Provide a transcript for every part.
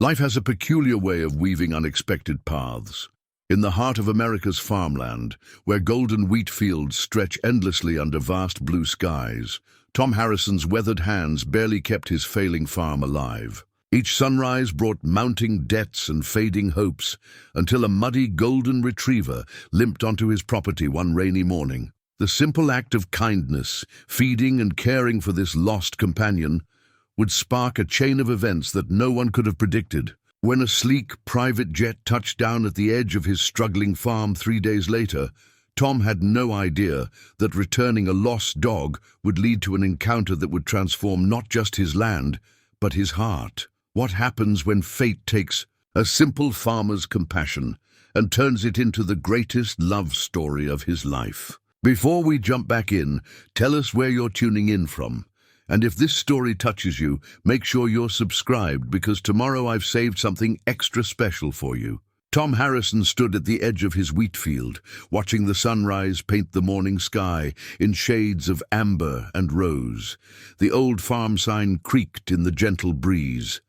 Life has a peculiar way of weaving unexpected paths. In the heart of America's farmland, where golden wheat fields stretch endlessly under vast blue skies, Tom Harrison's weathered hands barely kept his failing farm alive. Each sunrise brought mounting debts and fading hopes, until a muddy golden retriever limped onto his property one rainy morning. The simple act of kindness, feeding and caring for this lost companion, would spark a chain of events that no one could have predicted. When a sleek private jet touched down at the edge of his struggling farm 3 days later, Tom had no idea that returning a lost dog would lead to an encounter that would transform not just his land, but his heart. What happens when fate takes a simple farmer's compassion and turns it into the greatest love story of his life? Before we jump back in, tell us where you're tuning in from. And if this story touches you, make sure you're subscribed, because tomorrow I've saved something extra special for you. Tom Harrison stood at the edge of his wheat field, watching the sunrise paint the morning sky in shades of amber and rose. The old farm sign creaked in the gentle breeze.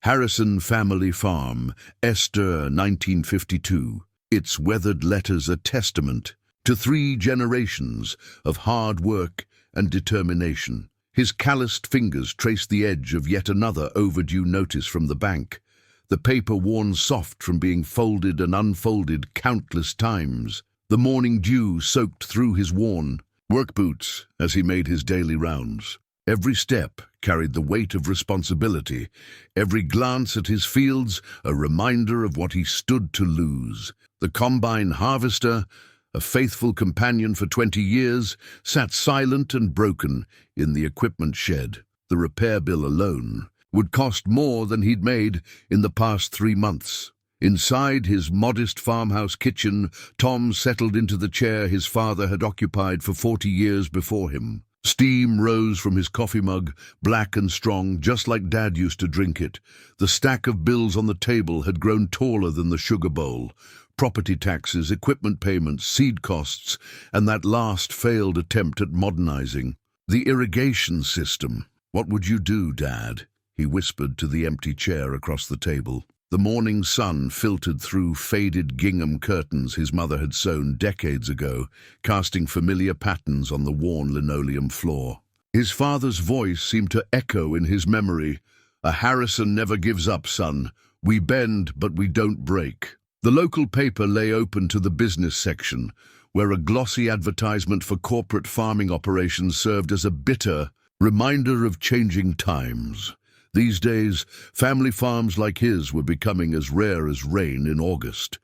Harrison Family Farm, Esther, 1952. Its weathered letters a testament to 3 generations of hard work and determination. His calloused fingers traced the edge of yet another overdue notice from the bank, the paper worn soft from being folded and unfolded countless times. The morning dew soaked through his worn work boots as he made his daily rounds. Every step carried the weight of responsibility, every glance at his fields a reminder of what he stood to lose. The combine harvester, a faithful companion for 20 years, sat silent and broken in the equipment shed. The repair bill alone would cost more than he'd made in the past 3 months. Inside his modest farmhouse kitchen, Tom settled into the chair his father had occupied for 40 years before him. Steam rose from his coffee mug, black and strong, just like Dad used to drink it. The stack of bills on the table had grown taller than the sugar bowl. Property taxes, equipment payments, seed costs, and that last failed attempt at modernizing. The irrigation system. What would you do, Dad? He whispered to the empty chair across the table. The morning sun filtered through faded gingham curtains his mother had sewn decades ago, casting familiar patterns on the worn linoleum floor. His father's voice seemed to echo in his memory. "A Harrison never gives up, son. We bend, but we don't break." The local paper lay open to the business section, where a glossy advertisement for corporate farming operations served as a bitter reminder of changing times. These days, family farms like his were becoming as rare as rain in August.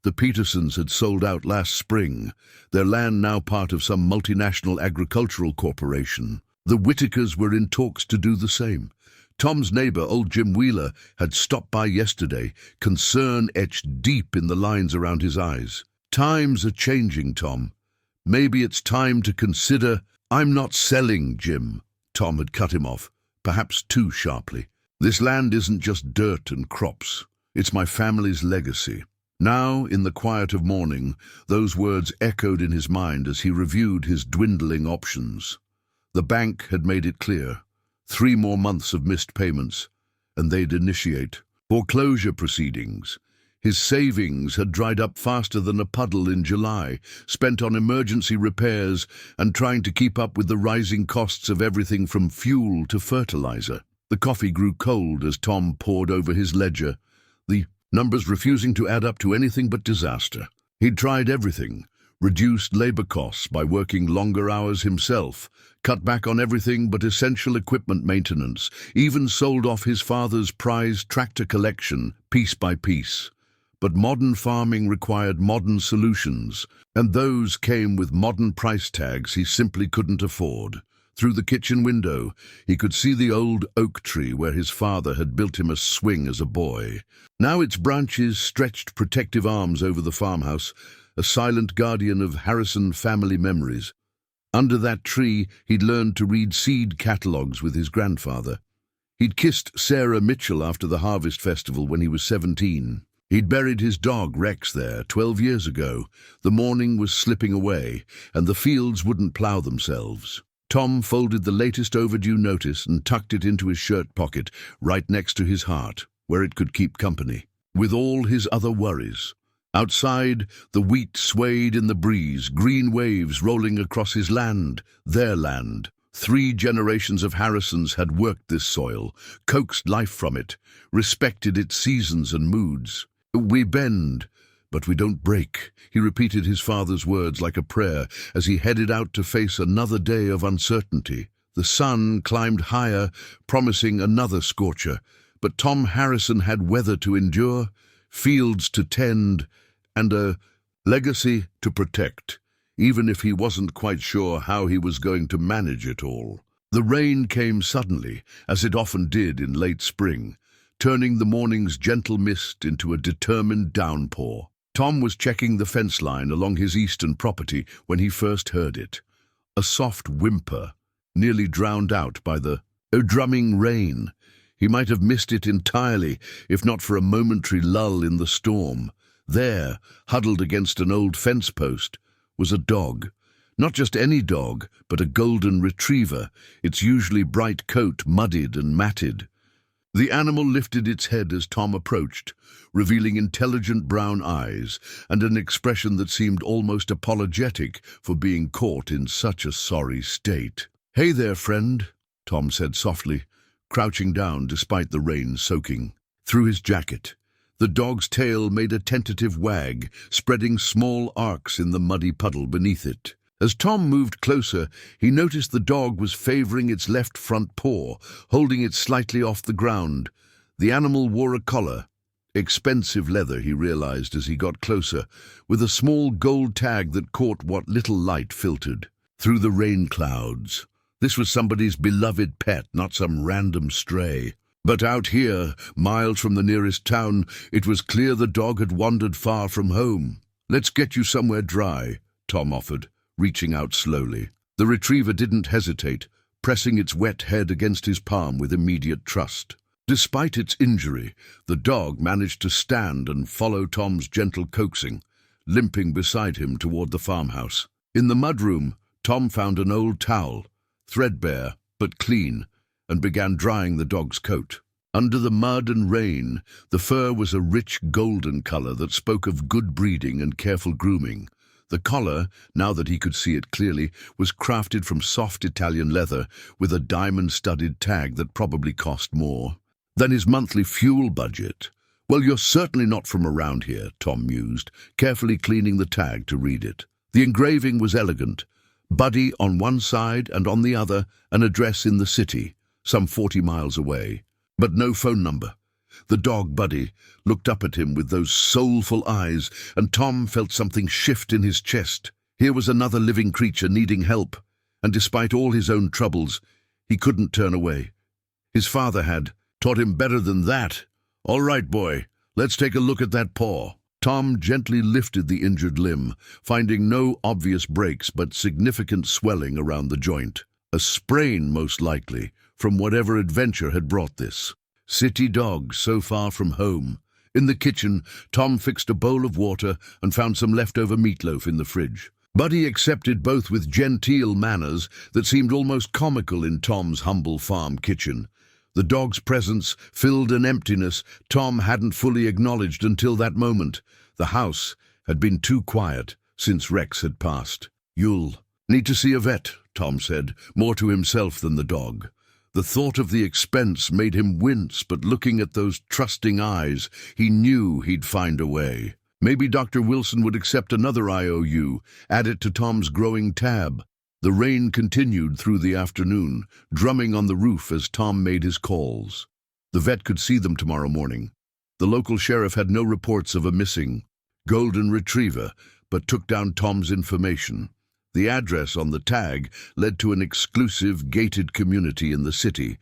The Petersons had sold out last spring, their land now part of some multinational agricultural corporation. The Whitakers were in talks to do the same. Tom's neighbor, old Jim Wheeler, had stopped by yesterday, concern etched deep in the lines around his eyes. "Times are changing, Tom. Maybe it's time to consider—" "I'm not selling, Jim," Tom had cut him off, perhaps too sharply. "This land isn't just dirt and crops. It's my family's legacy." Now, in the quiet of morning, those words echoed in his mind as he reviewed his dwindling options. The bank had made it clear. 3 more months of missed payments, and they'd initiate foreclosure proceedings. His savings had dried up faster than a puddle in July, spent on emergency repairs and trying to keep up with the rising costs of everything from fuel to fertilizer. The coffee grew cold as Tom pored over his ledger, the numbers refusing to add up to anything but disaster. He'd tried everything, reduced labor costs by working longer hours himself, cut back on everything but essential equipment maintenance, even sold off his father's prized tractor collection piece by piece. But modern farming required modern solutions, and those came with modern price tags he simply couldn't afford. Through the kitchen window, he could see the old oak tree where his father had built him a swing as a boy. Now its branches stretched protective arms over the farmhouse, a silent guardian of Harrison family memories. Under that tree, he'd learned to read seed catalogues with his grandfather. He'd kissed Sarah Mitchell after the harvest festival when he was 17. He'd buried his dog Rex there 12 years ago. The morning was slipping away, and the fields wouldn't plough themselves. Tom folded the latest overdue notice and tucked it into his shirt pocket, right next to his heart. where it could keep company, with all his other worries. Outside, the wheat swayed in the breeze, green waves rolling across his land, their land. 3 generations of Harrisons had worked this soil, coaxed life from it, respected its seasons and moods. "We bend, but we don't break," he repeated his father's words like a prayer as he headed out to face another day of uncertainty. The sun climbed higher, promising another scorcher, but Tom Harrison had weather to endure, fields to tend, and a legacy to protect, even if he wasn't quite sure how he was going to manage it all. The rain came suddenly, as it often did in late spring, turning the morning's gentle mist into a determined downpour. Tom was checking the fence line along his eastern property when he first heard it. A soft whimper, nearly drowned out by the drumming rain. He might have missed it entirely, if not for a momentary lull in the storm. There, huddled against an old fence post, was a dog. Not just any dog, but a golden retriever, its usually bright coat muddied and matted. The animal lifted its head as Tom approached, revealing intelligent brown eyes and an expression that seemed almost apologetic for being caught in such a sorry state. "Hey there, friend," Tom said softly, crouching down despite the rain soaking through his jacket. The dog's tail made a tentative wag, spreading small arcs in the muddy puddle beneath it. As Tom moved closer, he noticed the dog was favoring its left front paw, holding it slightly off the ground. The animal wore a collar, expensive leather, he realized as he got closer, with a small gold tag that caught what little light filtered through the rain clouds. This was somebody's beloved pet, not some random stray. But out here, miles from the nearest town, it was clear the dog had wandered far from home. "Let's get you somewhere dry," Tom offered, reaching out slowly. The retriever didn't hesitate, pressing its wet head against his palm with immediate trust. Despite its injury, the dog managed to stand and follow Tom's gentle coaxing, limping beside him toward the farmhouse. In the mudroom, Tom found an old towel, threadbare but clean, and began drying the dog's coat. Under the mud and rain, the fur was a rich golden color that spoke of good breeding and careful grooming. The collar, now that he could see it clearly, was crafted from soft Italian leather with a diamond-studded tag that probably cost more than his monthly fuel budget. "Well, you're certainly not from around here," Tom mused, carefully cleaning the tag to read it. The engraving was elegant. Buddy on one side and on the other an address in the city, some 40 miles away, but no phone number. The dog, Buddy, looked up at him with those soulful eyes, and Tom felt something shift in his chest. Here was another living creature needing help, and despite all his own troubles, he couldn't turn away. His father had taught him better than that. "All right, boy, let's take a look at that paw." Tom gently lifted the injured limb, finding no obvious breaks but significant swelling around the joint. A sprain, most likely, from whatever adventure had brought this. City dog so far from home. In the kitchen, Tom fixed a bowl of water and found some leftover meatloaf in the fridge. Buddy accepted both with genteel manners that seemed almost comical in Tom's humble farm kitchen. The dog's presence filled an emptiness Tom hadn't fully acknowledged until that moment. The house had been too quiet since Rex had passed. "You'll need to see a vet," Tom said, more to himself than the dog. The thought of the expense made him wince, but looking at those trusting eyes, he knew he'd find a way. Maybe Dr. Wilson would accept another IOU, add it to Tom's growing tab. The rain continued through the afternoon, drumming on the roof as Tom made his calls. The vet could see them tomorrow morning. The local sheriff had no reports of a missing golden retriever, but took down Tom's information. The address on the tag led to an exclusive, gated community in the city.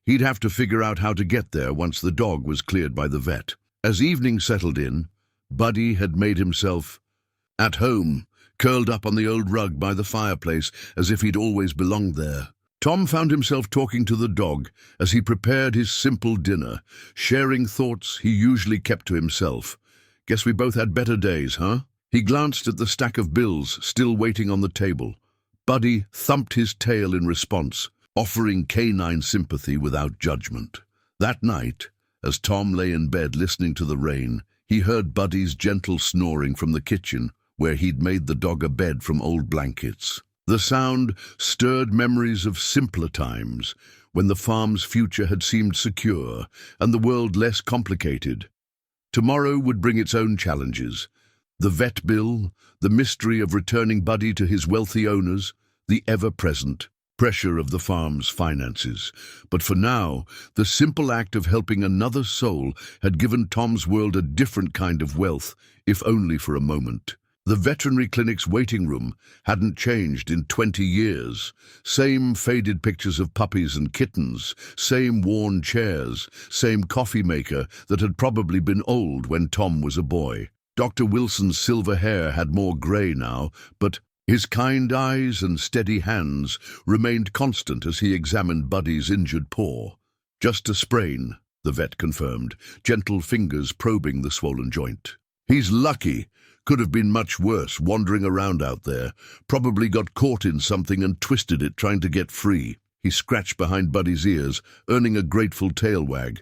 He'd have to figure out how to get there once the dog was cleared by the vet. As evening settled in, Buddy had made himself at home, curled up on the old rug by the fireplace as if he'd always belonged there. Tom found himself talking to the dog as he prepared his simple dinner, sharing thoughts he usually kept to himself. "Guess we both had better days, huh?" He glanced at the stack of bills still waiting on the table. Buddy thumped his tail in response, offering canine sympathy without judgment. That night, As Tom lay in bed listening to the rain, he heard Buddy's gentle snoring from the kitchen, where he'd made the dog a bed from old blankets. The sound stirred memories of simpler times, when the farm's future had seemed secure and the world less complicated. Tomorrow would bring its own challenges. The vet bill, the mystery of returning Buddy to his wealthy owners, the ever-present pressure of the farm's finances. But for now, the simple act of helping another soul had given Tom's world a different kind of wealth, if only for a moment. The veterinary clinic's waiting room hadn't changed in 20 years. Same faded pictures of puppies and kittens, same worn chairs, same coffee maker that had probably been old when Tom was a boy. Dr. Wilson's silver hair had more grey now, but his kind eyes and steady hands remained constant as he examined Buddy's injured paw. Just a sprain, the vet confirmed, gentle fingers probing the swollen joint. He's lucky. Could have been much worse, wandering around out there. Probably got caught in something and twisted it trying to get free. He scratched behind Buddy's ears, earning a grateful tail wag.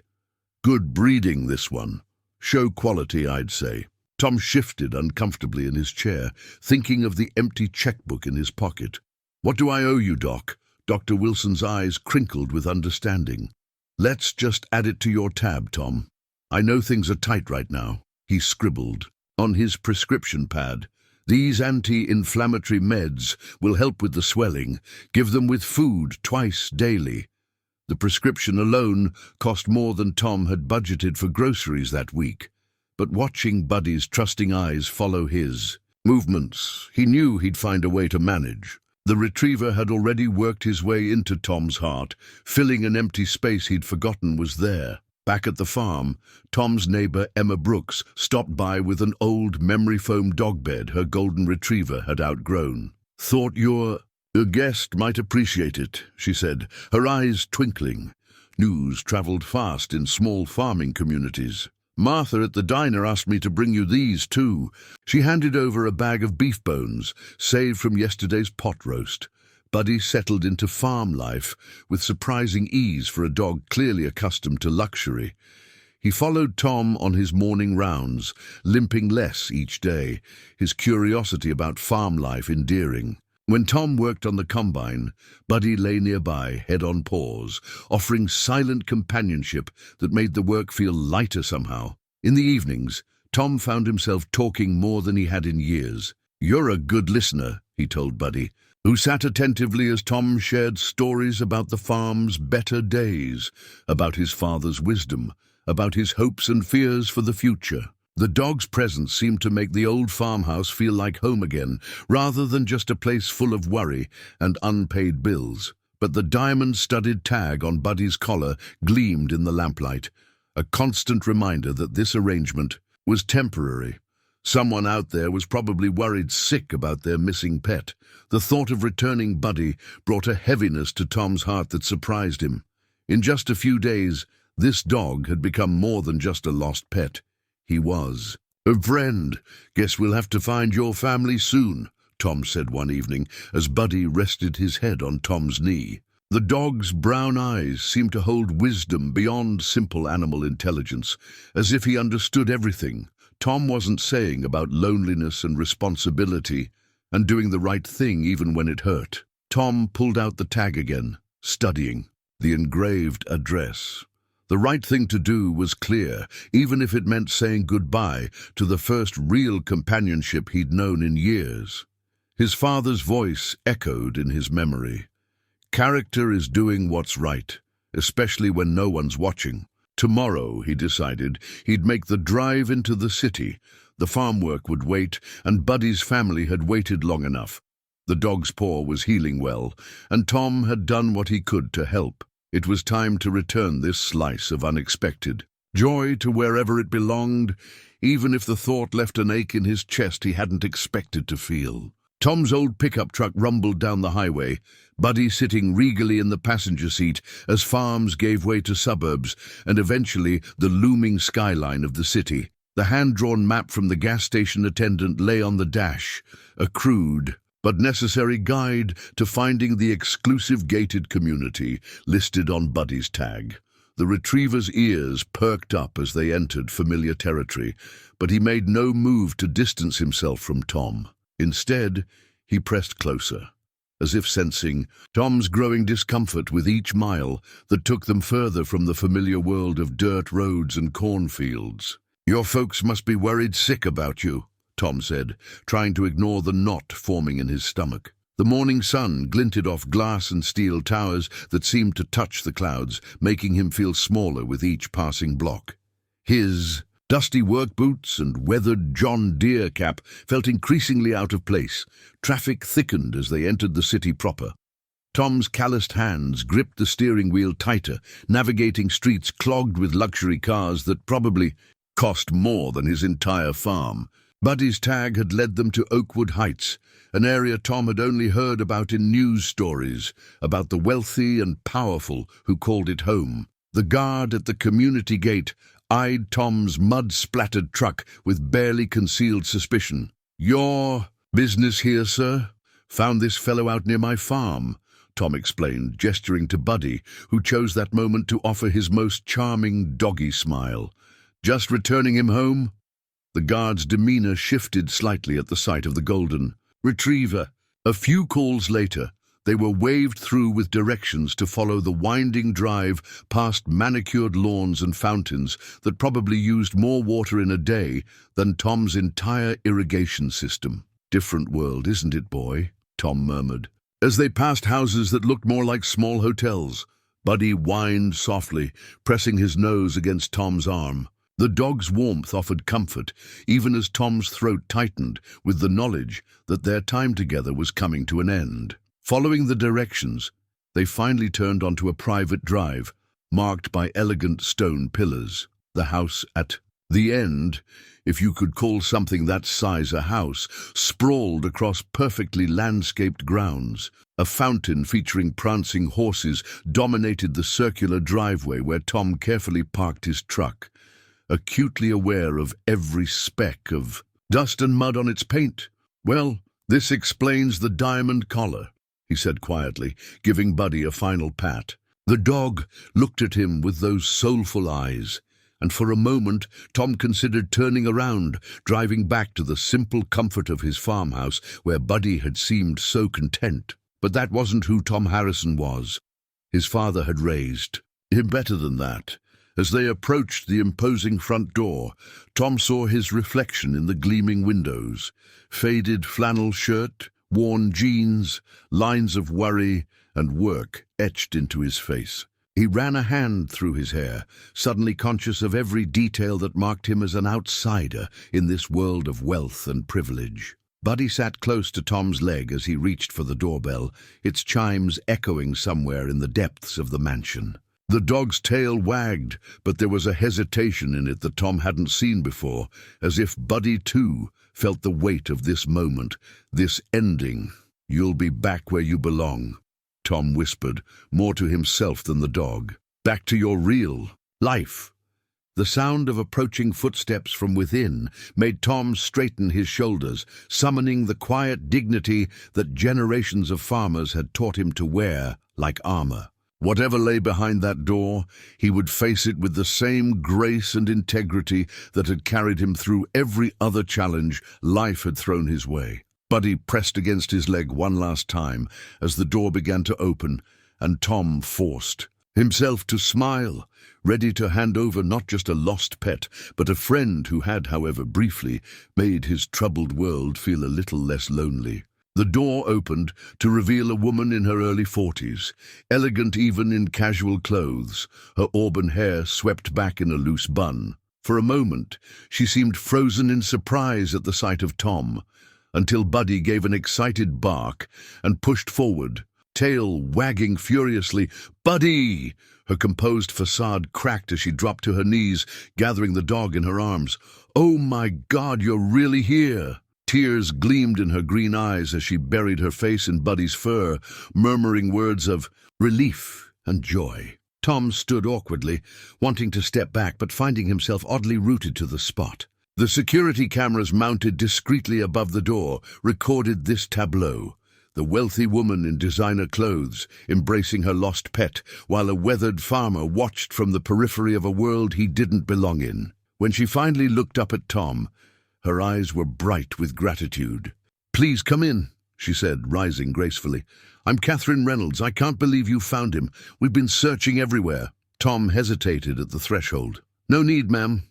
Good breeding, this one. Show quality, I'd say. Tom shifted uncomfortably in his chair, thinking of the empty checkbook in his pocket. What do I owe you, Doc? Dr. Wilson's eyes crinkled with understanding. Let's just add it to your tab, Tom. I know things are tight right now. He scribbled on his prescription pad. These anti-inflammatory meds will help with the swelling. Give them with food twice daily. The prescription alone cost more than Tom had budgeted for groceries that week. But watching Buddy's trusting eyes follow his movements, he knew he'd find a way to manage. The retriever had already worked his way into Tom's heart, filling an empty space he'd forgotten was there. Back at the farm, Tom's neighbor Emma Brooks stopped by with an old memory foam dog bed her golden retriever had outgrown. Thought your guest might appreciate it, she said, her eyes twinkling. News traveled fast in small farming communities. Martha at the diner asked me to bring you these too. She handed over a bag of beef bones, saved from yesterday's pot roast. Buddy settled into farm life with surprising ease for a dog clearly accustomed to luxury. He followed Tom on his morning rounds, limping less each day, his curiosity about farm life endearing. When Tom worked on the combine, Buddy lay nearby, head on paws, offering silent companionship that made the work feel lighter somehow. In the evenings, Tom found himself talking more than he had in years. "You're a good listener," he told Buddy, who sat attentively as Tom shared stories about the farm's better days, about his father's wisdom, about his hopes and fears for the future. The dog's presence seemed to make the old farmhouse feel like home again, rather than just a place full of worry and unpaid bills. But the diamond-studded tag on Buddy's collar gleamed in the lamplight, a constant reminder that this arrangement was temporary. Someone out there was probably worried sick about their missing pet. The thought of returning Buddy brought a heaviness to Tom's heart that surprised him. In just a few days, this dog had become more than just a lost pet. He was a friend. "Guess we'll have to find your family soon," Tom said one evening as Buddy rested his head on Tom's knee. The dog's brown eyes seemed to hold wisdom beyond simple animal intelligence, as if he understood everything. Tom wasn't saying about loneliness and responsibility and doing the right thing even when it hurt. Tom pulled out the tag again, studying the engraved address. The right thing to do was clear, even if it meant saying goodbye to the first real companionship he'd known in years. His father's voice echoed in his memory. Character is doing what's right, especially when no one's watching. Tomorrow, he decided, he'd make the drive into the city. The farm work would wait, and Buddy's family had waited long enough. The dog's paw was healing well, and Tom had done what he could to help. It was time to return this slice of unexpected joy to wherever it belonged, even if the thought left an ache in his chest he hadn't expected to feel. Tom's old pickup truck rumbled down the highway, Buddy sitting regally in the passenger seat as farms gave way to suburbs and eventually the looming skyline of the city. The hand-drawn map from the gas station attendant lay on the dash, a crude but necessary guide to finding the exclusive gated community listed on Buddy's tag. The retriever's ears perked up as they entered familiar territory, but he made no move to distance himself from Tom. Instead, he pressed closer, as if sensing Tom's growing discomfort with each mile that took them further from the familiar world of dirt roads and cornfields. "Your folks must be worried sick about you," Tom said, trying to ignore the knot forming in his stomach. The morning sun glinted off glass and steel towers that seemed to touch the clouds, making him feel smaller with each passing block. His dusty work boots and weathered John Deere cap felt increasingly out of place. Traffic thickened as they entered the city proper. Tom's calloused hands gripped the steering wheel tighter, navigating streets clogged with luxury cars that probably cost more than his entire farm. Buddy's tag had led them to Oakwood Heights, an area Tom had only heard about in news stories, about the wealthy and powerful who called it home. The guard at the community gate eyed Tom's mud-splattered truck with barely concealed suspicion. "Your business here, sir? Found this fellow out near my farm," Tom explained, gesturing to Buddy, who chose that moment to offer his most charming doggy smile. "Just returning him home?" The guard's demeanor shifted slightly at the sight of the golden retriever. A few calls later, they were waved through with directions to follow the winding drive past manicured lawns and fountains that probably used more water in a day than Tom's entire irrigation system. "Different world, isn't it, boy?" Tom murmured. As they passed houses that looked more like small hotels, Buddy whined softly, pressing his nose against Tom's arm. The dog's warmth offered comfort, even as Tom's throat tightened with the knowledge that their time together was coming to an end. Following the directions, they finally turned onto a private drive, marked by elegant stone pillars. The house at the end, if you could call something that size a house, sprawled across perfectly landscaped grounds. A fountain featuring prancing horses dominated the circular driveway where Tom carefully parked his truck, acutely aware of every speck of dust and mud on its paint. "Well, this explains the diamond collar," he said quietly, giving Buddy a final pat. The dog looked at him with those soulful eyes, and for a moment Tom considered turning around, driving back to the simple comfort of his farmhouse where Buddy had seemed so content. But that wasn't who Tom Harrison was. His father had raised him better than that. As they approached the imposing front door, Tom saw his reflection in the gleaming windows. Faded flannel shirt, worn jeans, lines of worry and work etched into his face. He ran a hand through his hair, suddenly conscious of every detail that marked him as an outsider in this world of wealth and privilege. Buddy sat close to Tom's leg as he reached for the doorbell, its chimes echoing somewhere in the depths of the mansion. The dog's tail wagged, but there was a hesitation in it that Tom hadn't seen before, as if Buddy, too, felt the weight of this moment, this ending. "You'll be back where you belong," Tom whispered, more to himself than the dog. "Back to your real life." The sound of approaching footsteps from within made Tom straighten his shoulders, summoning the quiet dignity that generations of farmers had taught him to wear like armor. Whatever lay behind that door, he would face it with the same grace and integrity that had carried him through every other challenge life had thrown his way. Buddy pressed against his leg one last time as the door began to open, and Tom forced himself to smile, ready to hand over not just a lost pet, but a friend who had, however briefly, made his troubled world feel a little less lonely. The door opened to reveal a woman in her early 40s, elegant even in casual clothes, her auburn hair swept back in a loose bun. For a moment, she seemed frozen in surprise at the sight of Tom, until Buddy gave an excited bark and pushed forward, tail wagging furiously. "Buddy!" Her composed facade cracked as she dropped to her knees, gathering the dog in her arms. "Oh my God, you're really here!" Tears gleamed in her green eyes as she buried her face in Buddy's fur, murmuring words of relief and joy. Tom stood awkwardly, wanting to step back but finding himself oddly rooted to the spot. The security cameras mounted discreetly above the door recorded this tableau. The wealthy woman in designer clothes, embracing her lost pet, while a weathered farmer watched from the periphery of a world he didn't belong in. When she finally looked up at Tom, her eyes were bright with gratitude. "Please come in," she said, rising gracefully. "I'm Catherine Reynolds. I can't believe you found him. We've been searching everywhere." Tom hesitated at the threshold. "No need, ma'am.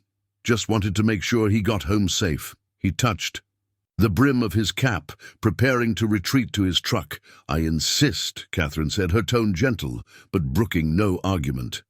Just wanted to make sure he got home safe." He touched the brim of his cap, preparing to retreat to his truck. "I insist," Catherine said, her tone gentle, but brooking no argument.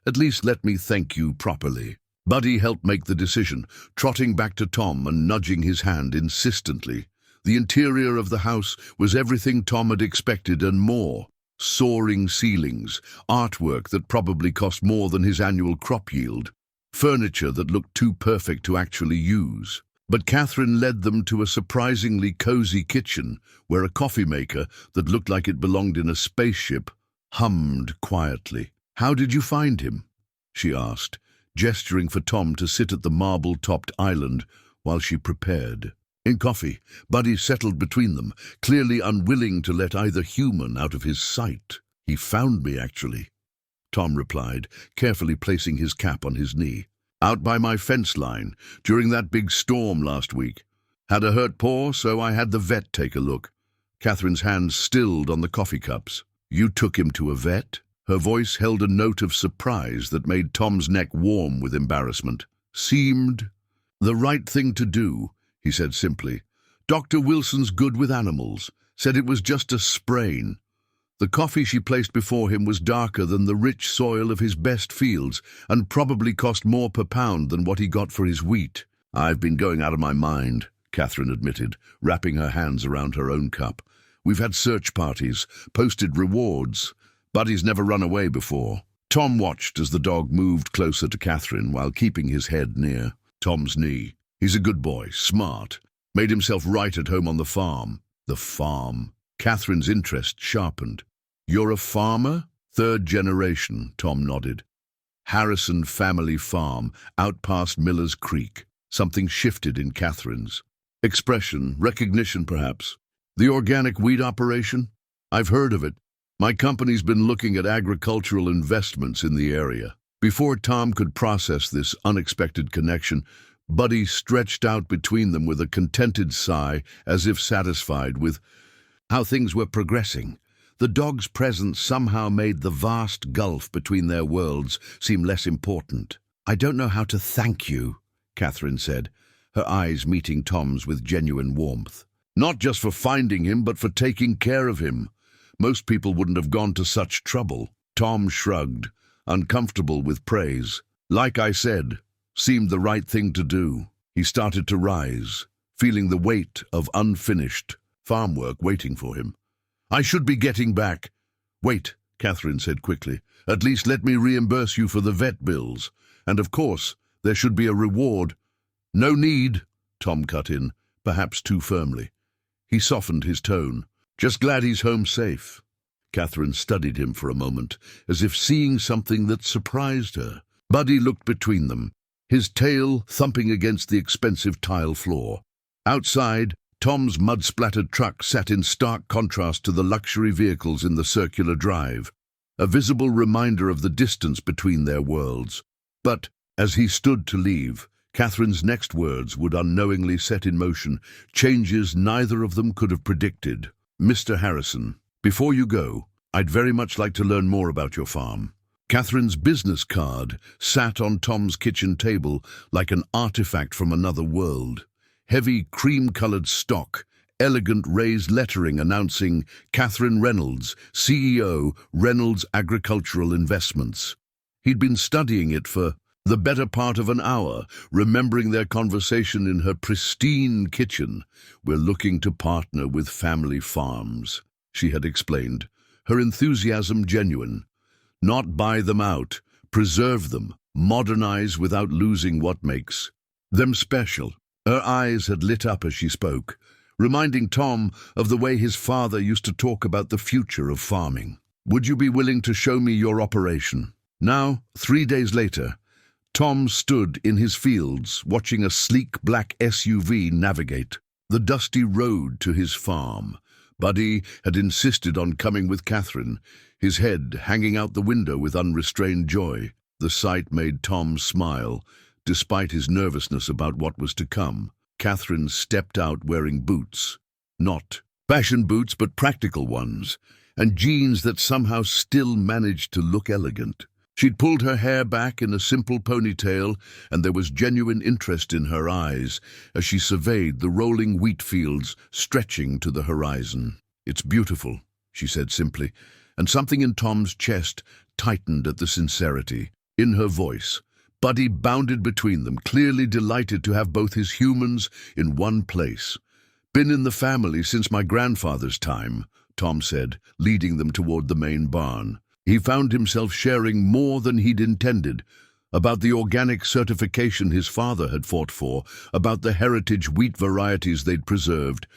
"At least let me thank you properly." Buddy helped make the decision, trotting back to Tom and nudging his hand insistently. The interior of the house was everything Tom had expected and more. Soaring ceilings, artwork that probably cost more than his annual crop yield, furniture that looked too perfect to actually use. But Catherine led them to a surprisingly cozy kitchen where a coffee maker that looked like it belonged in a spaceship hummed quietly. "How did you find him?" she asked, gesturing for Tom to sit at the marble-topped island while she prepared. In coffee, Buddy settled between them, clearly unwilling to let either human out of his sight. "He found me, actually," Tom replied, carefully placing his cap on his knee. "Out by my fence line, during that big storm last week. Had a hurt paw, so I had the vet take a look." Catherine's hands stilled on the coffee cups. "You took him to a vet?" Her voice held a note of surprise that made Tom's neck warm with embarrassment. "Seemed the right thing to do," he said simply. "Dr. Wilson's good with animals. Said it was just a sprain." The coffee she placed before him was darker than the rich soil of his best fields, and probably cost more per pound than what he got for his wheat. "I've been going out of my mind," Catherine admitted, wrapping her hands around her own cup. "We've had search parties, posted rewards. Buddy's never run away before." Tom watched as the dog moved closer to Catherine while keeping his head near Tom's knee. "He's a good boy, smart. Made himself right at home on the farm." The farm. Catherine's interest sharpened. "You're a farmer?" "Third generation," Tom nodded. "Harrison family farm, out past Miller's Creek." Something shifted in Catherine's expression, recognition perhaps. "The organic wheat operation? I've heard of it. My company's been looking at agricultural investments in the area." Before Tom could process this unexpected connection, Buddy stretched out between them with a contented sigh, as if satisfied with how things were progressing. The dog's presence somehow made the vast gulf between their worlds seem less important. "I don't know how to thank you," Catherine said, her eyes meeting Tom's with genuine warmth. "Not just for finding him, but for taking care of him. Most people wouldn't have gone to such trouble." Tom shrugged, uncomfortable with praise. "Like I said, seemed the right thing to do." He started to rise, feeling the weight of unfinished farm work waiting for him. "I should be getting back." "Wait," Catherine said quickly. "At least let me reimburse you for the vet bills. And of course, there should be a reward." "No need," Tom cut in, perhaps too firmly. He softened his tone. "Just glad he's home safe." Catherine studied him for a moment, as if seeing something that surprised her. Buddy looked between them, his tail thumping against the expensive tile floor. Outside, Tom's mud-splattered truck sat in stark contrast to the luxury vehicles in the circular drive, a visible reminder of the distance between their worlds. But, as he stood to leave, Catherine's next words would unknowingly set in motion changes neither of them could have predicted. "Mr. Harrison, before you go, I'd very much like to learn more about your farm." Catherine's business card sat on Tom's kitchen table like an artifact from another world. Heavy cream-colored stock, elegant raised lettering announcing Catherine Reynolds, CEO, Reynolds Agricultural Investments. He'd been studying it for the better part of an hour, remembering their conversation in her pristine kitchen. "We're looking to partner with family farms," she had explained, her enthusiasm genuine. "Not buy them out, preserve them, modernize without losing what makes them special." Her eyes had lit up as she spoke, reminding Tom of the way his father used to talk about the future of farming. "Would you be willing to show me your operation?" Now, 3 days later, Tom stood in his fields, watching a sleek black SUV navigate the dusty road to his farm. Buddy had insisted on coming with Catherine, his head hanging out the window with unrestrained joy. The sight made Tom smile, despite his nervousness about what was to come. Catherine stepped out wearing boots. Not fashion boots, but practical ones, and jeans that somehow still managed to look elegant. She'd pulled her hair back in a simple ponytail, and there was genuine interest in her eyes as she surveyed the rolling wheat fields stretching to the horizon. "It's beautiful," she said simply, and something in Tom's chest tightened at the sincerity in her voice. Buddy bounded between them, clearly delighted to have both his humans in one place. "Been in the family since my grandfather's time," Tom said, leading them toward the main barn. He found himself sharing more than he'd intended, about the organic certification his father had fought for, about the heritage wheat varieties they'd preserved,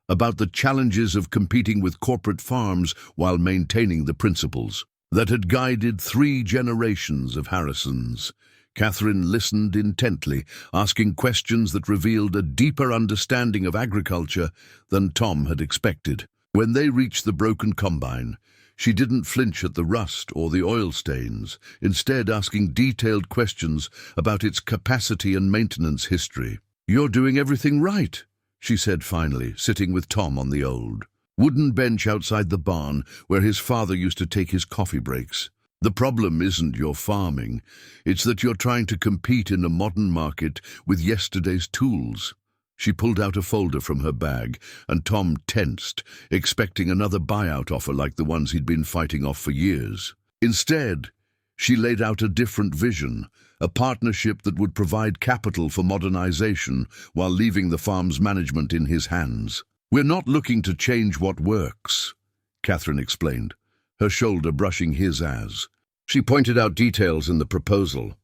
about the challenges of competing with corporate farms while maintaining the principles that had guided 3 generations of Harrisons. Catherine listened intently, asking questions that revealed a deeper understanding of agriculture than Tom had expected. When they reached the broken combine, she didn't flinch at the rust or the oil stains, instead asking detailed questions about its capacity and maintenance history. "You're doing everything right," she said finally, sitting with Tom on the old wooden bench outside the barn where his father used to take his coffee breaks. "The problem isn't your farming, it's that you're trying to compete in a modern market with yesterday's tools." She pulled out a folder from her bag, and Tom tensed, expecting another buyout offer like the ones he'd been fighting off for years. Instead, she laid out a different vision, a partnership that would provide capital for modernization while leaving the farm's management in his hands. "We're not looking to change what works," Catherine explained, her shoulder brushing his as. She pointed out details in the proposal.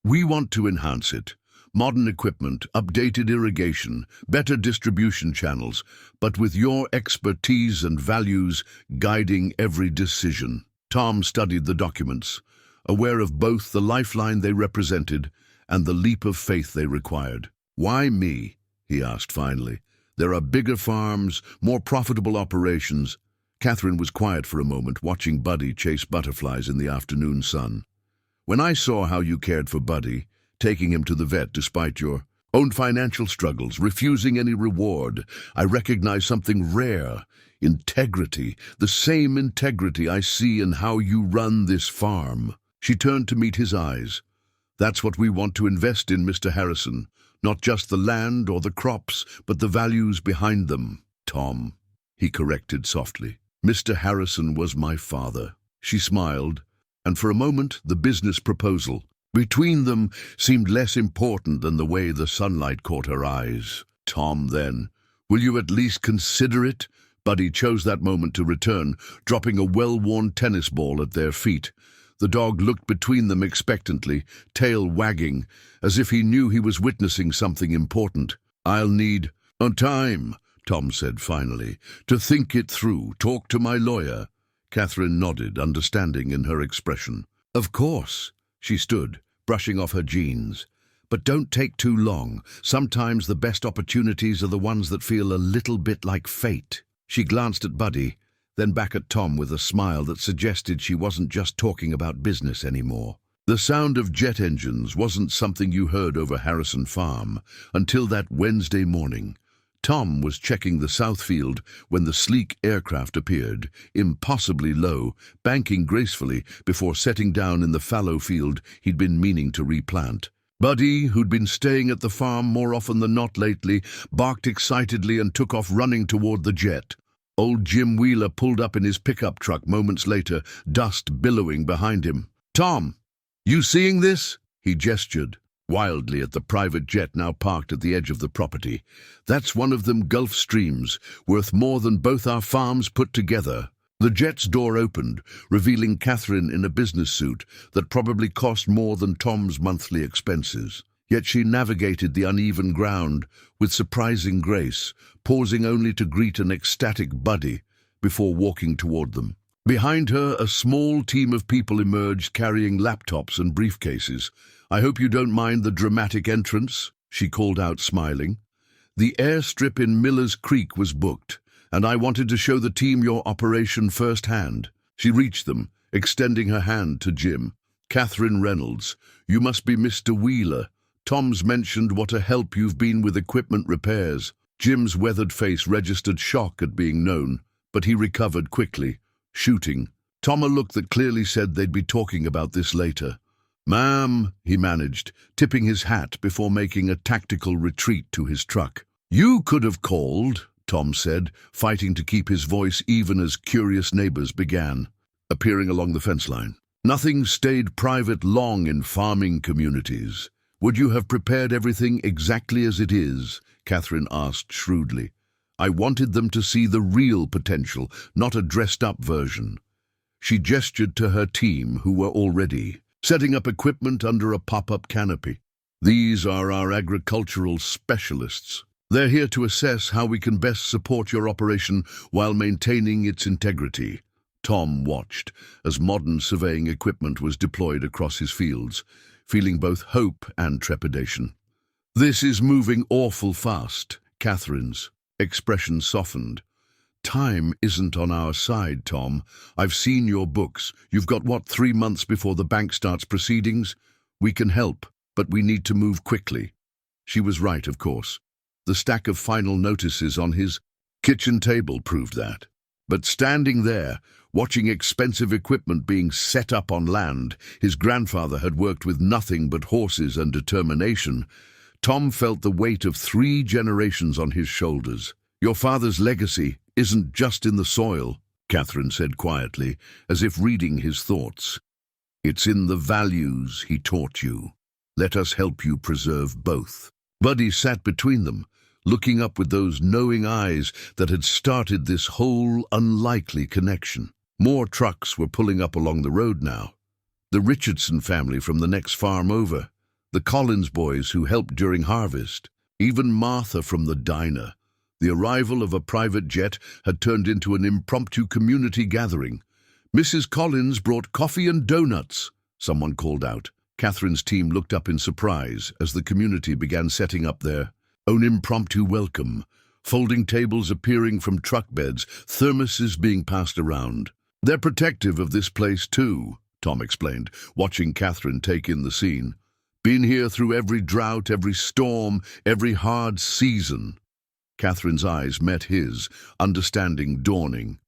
"We want to enhance it. Modern equipment, updated irrigation, better distribution channels, but with your expertise and values guiding every decision." Tom studied the documents, aware of both the lifeline they represented and the leap of faith they required. "Why me?" he asked finally. "There are bigger farms, more profitable operations." Catherine was quiet for a moment, watching Buddy chase butterflies in the afternoon sun. "When I saw how you cared for Buddy, taking him to the vet despite your own financial struggles, refusing any reward, I recognized something rare: integrity, the same integrity I see in how you run this farm." She turned to meet his eyes. "That's what we want to invest in, Mr. Harrison. Not just the land or the crops, but the values behind them." "Tom," he corrected softly. "Mr. Harrison was my father." She smiled, and for a moment the business proposal between them seemed less important than the way the sunlight caught her eyes. "Tom, then, will you at least consider it?" Buddy chose that moment to return, dropping a well-worn tennis ball at their feet. The dog looked between them expectantly, tail wagging, as if he knew he was witnessing something important. "I'll need time," Tom said finally, "to think it through, talk to my lawyer." Catherine nodded, understanding in her expression. "Of course." She stood, brushing off her jeans. "But don't take too long. Sometimes the best opportunities are the ones that feel a little bit like fate." She glanced at Buddy, then back at Tom with a smile that suggested she wasn't just talking about business anymore. The sound of jet engines wasn't something you heard over Harrison Farm until that Wednesday morning. Tom was checking the south field when the sleek aircraft appeared, impossibly low, banking gracefully before setting down in the fallow field he'd been meaning to replant. Buddy, who'd been staying at the farm more often than not lately, barked excitedly and took off running toward the jet. Old Jim Wheeler pulled up in his pickup truck moments later, dust billowing behind him. "Tom, you seeing this?" He gestured wildly at the private jet now parked at the edge of the property. "That's one of them Gulf Streams, worth more than both our farms put together." The jet's door opened, revealing Catherine in a business suit that probably cost more than Tom's monthly expenses. Yet she navigated the uneven ground with surprising grace, pausing only to greet an ecstatic Buddy before walking toward them. Behind her, a small team of people emerged carrying laptops and briefcases. "I hope you don't mind the dramatic entrance," she called out, smiling. The airstrip in Miller's Creek was booked, and I wanted to show the team your operation firsthand." She reached them, extending her hand to Jim. "Catherine Reynolds, you must be Mr. Wheeler. Tom's mentioned what a help you've been with equipment repairs." Jim's weathered face registered shock at being known, but he recovered quickly, shooting Tom a look that clearly said they'd be talking about this later. "Ma'am," he managed, tipping his hat before making a tactical retreat to his truck. "You could have called," Tom said, fighting to keep his voice even as curious neighbors began appearing along the fence line. "Nothing stayed private long in farming communities. Would you have prepared everything exactly as it is?" Catherine asked shrewdly. "I wanted them to see the real potential, not a dressed-up version." She gestured to her team, who were already setting up equipment under a pop-up canopy. "These are our agricultural specialists. They're here to assess how we can best support your operation while maintaining its integrity." Tom watched as modern surveying equipment was deployed across his fields, feeling both hope and trepidation. "This is moving awful fast." Catherine's expression softened. "Time isn't on our side, Tom. I've seen your books. You've got, 3 months before the bank starts proceedings? We can help, but we need to move quickly." She was right, of course. The stack of final notices on his kitchen table proved that. But standing there, watching expensive equipment being set up on land his grandfather had worked with nothing but horses and determination, Tom felt the weight of 3 generations on his shoulders. "Your father's legacy isn't just in the soil," Catherine said quietly, as if reading his thoughts. "It's in the values he taught you. Let us help you preserve both." Buddy sat between them, looking up with those knowing eyes that had started this whole unlikely connection. More trucks were pulling up along the road now. The Richardson family from the next farm over, the Collins boys who helped during harvest, even Martha from the diner. The arrival of a private jet had turned into an impromptu community gathering. "Mrs. Collins brought coffee and donuts," someone called out. Catherine's team looked up in surprise as the community began setting up their own impromptu welcome, folding tables appearing from truck beds, thermoses being passed around. "They're protective of this place too," Tom explained, watching Catherine take in the scene. "Been here through every drought, every storm, every hard season." Catherine's eyes met his, understanding dawning.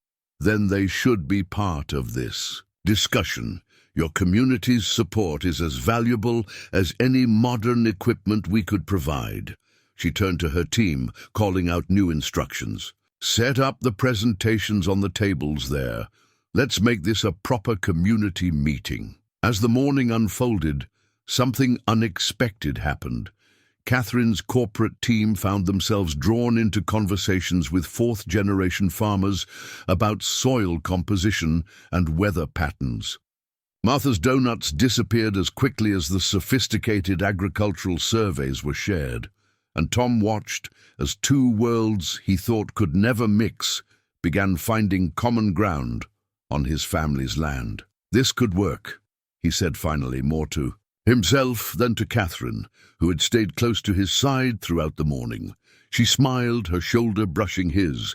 "Then they should be part of this discussion. Your community's support is as valuable as any modern equipment we could provide." She turned to her team, calling out new instructions. "Set up the presentations on the tables there. Let's make this a proper community meeting." As the morning unfolded, something unexpected happened. Catherine's corporate team found themselves drawn into conversations with 4th-generation farmers about soil composition and weather patterns. Martha's donuts disappeared as quickly as the sophisticated agricultural surveys were shared, and Tom watched as 2 worlds he thought could never mix began finding common ground on his family's land. "This could work," he said finally, more to himself than to Catherine, who had stayed close to his side throughout the morning. She smiled, her shoulder brushing his.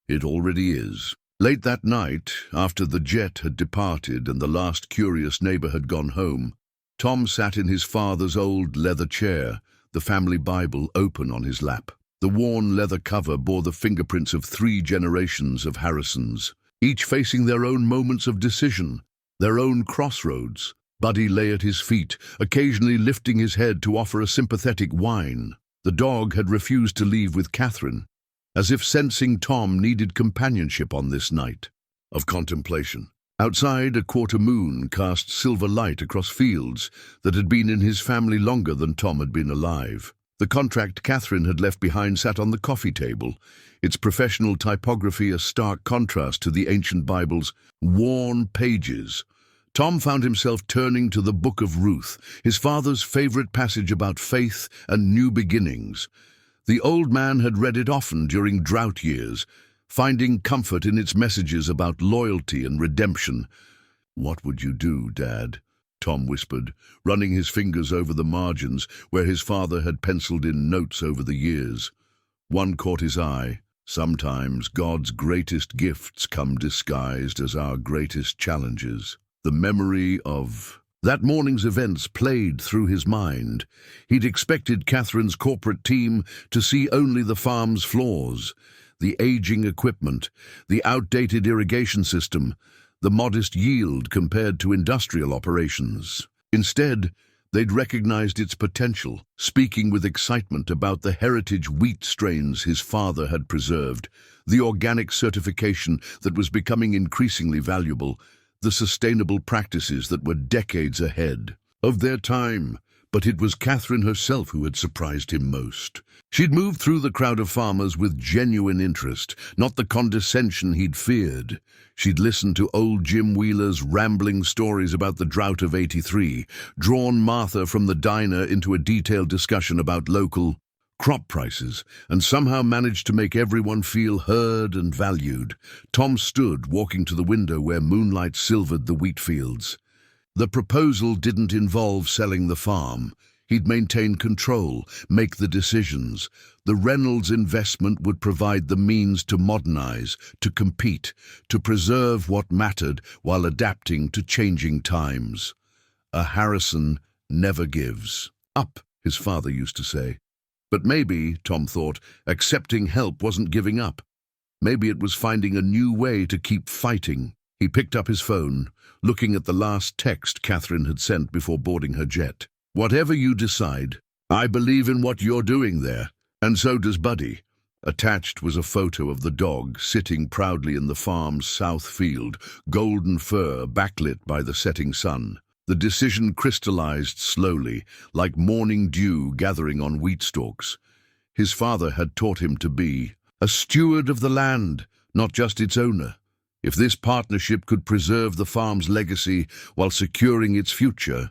"It already is." Late that night, after the jet had departed and the last curious neighbor had gone home, Tom sat in his father's old leather chair, the family Bible open on his lap. The worn leather cover bore the fingerprints of 3 generations of Harrisons, each facing their own moments of decision, their own crossroads. Buddy lay at his feet, occasionally lifting his head to offer a sympathetic whine. The dog had refused to leave with Catherine, as if sensing Tom needed companionship on this night of contemplation. Outside, a quarter moon cast silver light across fields that had been in his family longer than Tom had been alive. The contract Catherine had left behind sat on the coffee table, its professional typography a stark contrast to the ancient Bible's worn pages. Tom found himself turning to the Book of Ruth, his father's favorite passage about faith and new beginnings. The old man had read it often during drought years, finding comfort in its messages about loyalty and redemption. "What would you do, Dad?" Tom whispered, running his fingers over the margins where his father had penciled in notes over the years. One caught his eye, Sometimes God's greatest gifts come disguised as our greatest challenges. The memory of that morning's events played through his mind. He'd expected Catherine's corporate team to see only the farm's flaws, the aging equipment, the outdated irrigation system, the modest yield compared to industrial operations. Instead, they'd recognized its potential, speaking with excitement about the heritage wheat strains his father had preserved, the organic certification that was becoming increasingly valuable, the sustainable practices that were decades ahead of their time. But it was Catherine herself who had surprised him most. She'd moved through the crowd of farmers with genuine interest, not the condescension he'd feared. She'd listened to old Jim Wheeler's rambling stories about the drought of '83, drawn Martha from the diner into a detailed discussion about local crop prices, and somehow managed to make everyone feel heard and valued. Tom stood, walking to the window where moonlight silvered the wheat fields. The proposal didn't involve selling the farm. He'd maintain control, make the decisions. The Reynolds investment would provide the means to modernize, to compete, to preserve what mattered while adapting to changing times. A Harrison never gives up, his father used to say. But maybe, Tom thought, accepting help wasn't giving up. Maybe it was finding a new way to keep fighting. He picked up his phone, looking at the last text Catherine had sent before boarding her jet. "Whatever you decide, I believe in what you're doing there, and so does Buddy." Attached was a photo of the dog sitting proudly in the farm's south field, golden fur backlit by the setting sun. The decision crystallized slowly, like morning dew gathering on wheat stalks. His father had taught him to be a steward of the land, not just its owner. If this partnership could preserve the farm's legacy while securing its future,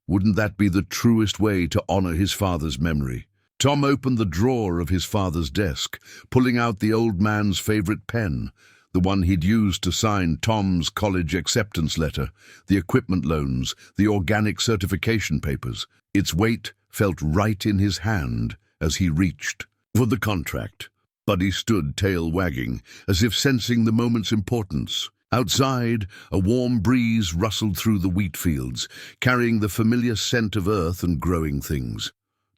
wouldn't that be the truest way to honor his father's memory? Tom opened the drawer of his father's desk, pulling out the old man's favorite pen, the one he'd used to sign Tom's college acceptance letter, the equipment loans, the organic certification papers. Its weight felt right in his hand as he reached for the contract. Buddy stood tail wagging, as if sensing the moment's importance. Outside, a warm breeze rustled through the wheat fields, carrying the familiar scent of earth and growing things.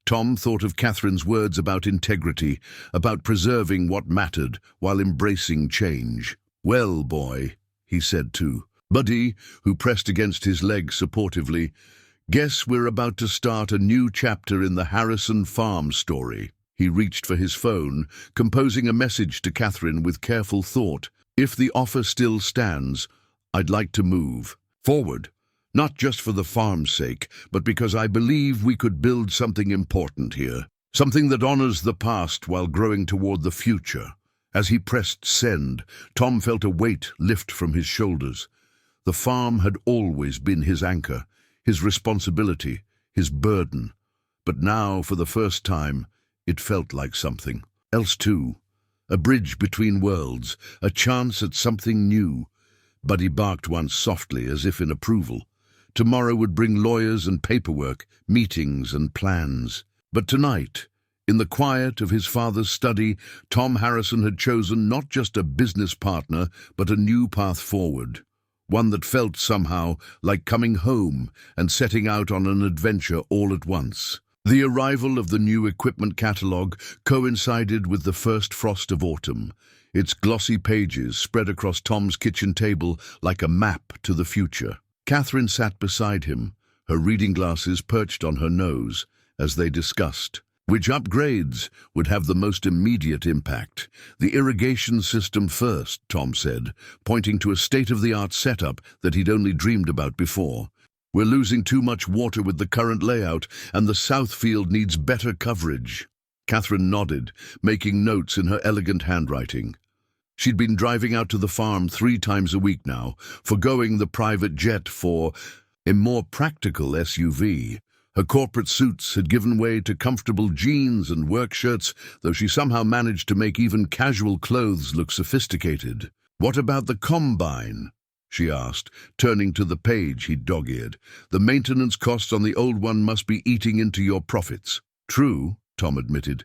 Tom thought of Catherine's words about integrity, about preserving what mattered while embracing change. "Well, boy," he said to Buddy, who pressed against his leg supportively, "guess we're about to start a new chapter in the Harrison farm story." He reached for his phone, composing a message to Catherine with careful thought. "If the offer still stands, I'd like to move forward, not just for the farm's sake, but because I believe we could build something important here, something that honors the past while growing toward the future." As he pressed send, Tom felt a weight lift from his shoulders. The farm had always been his anchor, his responsibility, his burden. But now, for the first time, it felt like something else too. A bridge between worlds, a chance at something new. Buddy barked once softly, as if in approval. Tomorrow would bring lawyers and paperwork, meetings and plans. But tonight, in the quiet of his father's study, Tom Harrison had chosen not just a business partner, but a new path forward. One that felt somehow like coming home and setting out on an adventure all at once. The arrival of the new equipment catalogue coincided with the first frost of autumn, its glossy pages spread across Tom's kitchen table like a map to the future. Catherine sat beside him, her reading glasses perched on her nose, as they discussed which upgrades would have the most immediate impact. "The irrigation system first," Tom said, pointing to a state-of-the-art setup that he'd only dreamed about before. "We're losing too much water with the current layout, and the south field needs better coverage." Catherine nodded, making notes in her elegant handwriting. She'd been driving out to the farm 3 times a week now, forgoing the private jet for a more practical SUV. Her corporate suits had given way to comfortable jeans and work shirts, though she somehow managed to make even casual clothes look sophisticated. "What about the combine?" she asked, turning to the page he'd dog-eared. "The maintenance costs on the old one must be eating into your profits." "True," Tom admitted,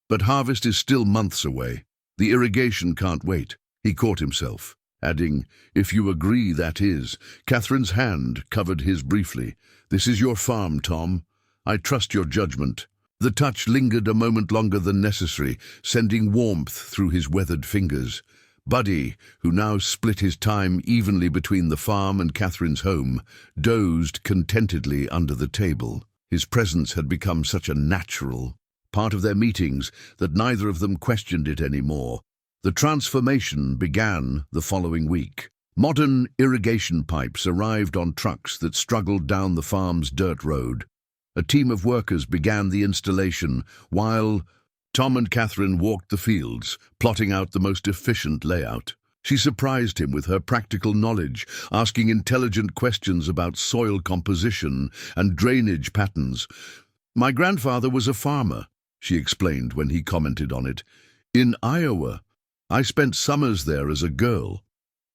"but harvest is still months away." The irrigation can't wait. He caught himself, adding, "If you agree, that is." Catherine's hand covered his briefly. "This is your farm, Tom. I trust your judgment." The touch lingered a moment longer than necessary, sending warmth through his weathered fingers. Buddy, who now split his time evenly between the farm and Catherine's home, dozed contentedly under the table. His presence had become such a natural part of their meetings that neither of them questioned it anymore. The transformation began the following week. Modern irrigation pipes arrived on trucks that struggled down the farm's dirt road. A team of workers began the installation, while Tom and Catherine walked the fields, plotting out the most efficient layout. She surprised him with her practical knowledge, asking intelligent questions about soil composition and drainage patterns. "My grandfather was a farmer," she explained when he commented on it. "In Iowa. I spent summers there as a girl."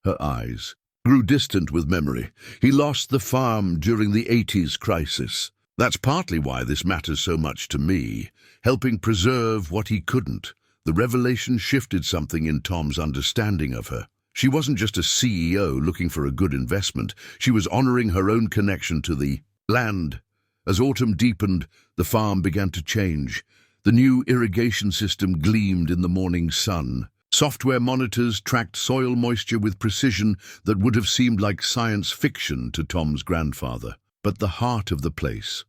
Her eyes grew distant with memory. "He lost the farm during the '80s crisis. That's partly why this matters so much to me, helping preserve what he couldn't." The revelation shifted something in Tom's understanding of her. She wasn't just a CEO looking for a good investment. She was honoring her own connection to the land. As autumn deepened, the farm began to change. The new irrigation system gleamed in the morning sun. Software monitors tracked soil moisture with precision that would have seemed like science fiction to Tom's grandfather. But the heart of the place,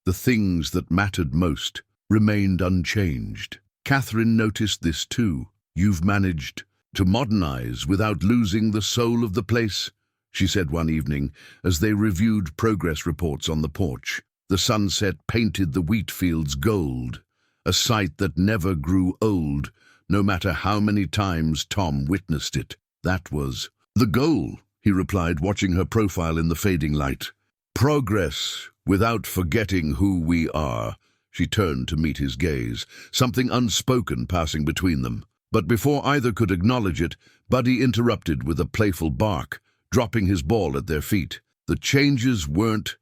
the things that mattered most, remained unchanged. Catherine noticed this too. "You've managed to modernize without losing the soul of the place," she said one evening as they reviewed progress reports on the porch. The sunset painted the wheat fields gold, a sight that never grew old, no matter how many times Tom witnessed it. "That was the goal," he replied, watching her profile in the fading light. "Progress without forgetting who we are." She turned to meet his gaze, something unspoken passing between them. But before either could acknowledge it, Buddy interrupted with a playful bark, dropping his ball at their feet. The changes weren't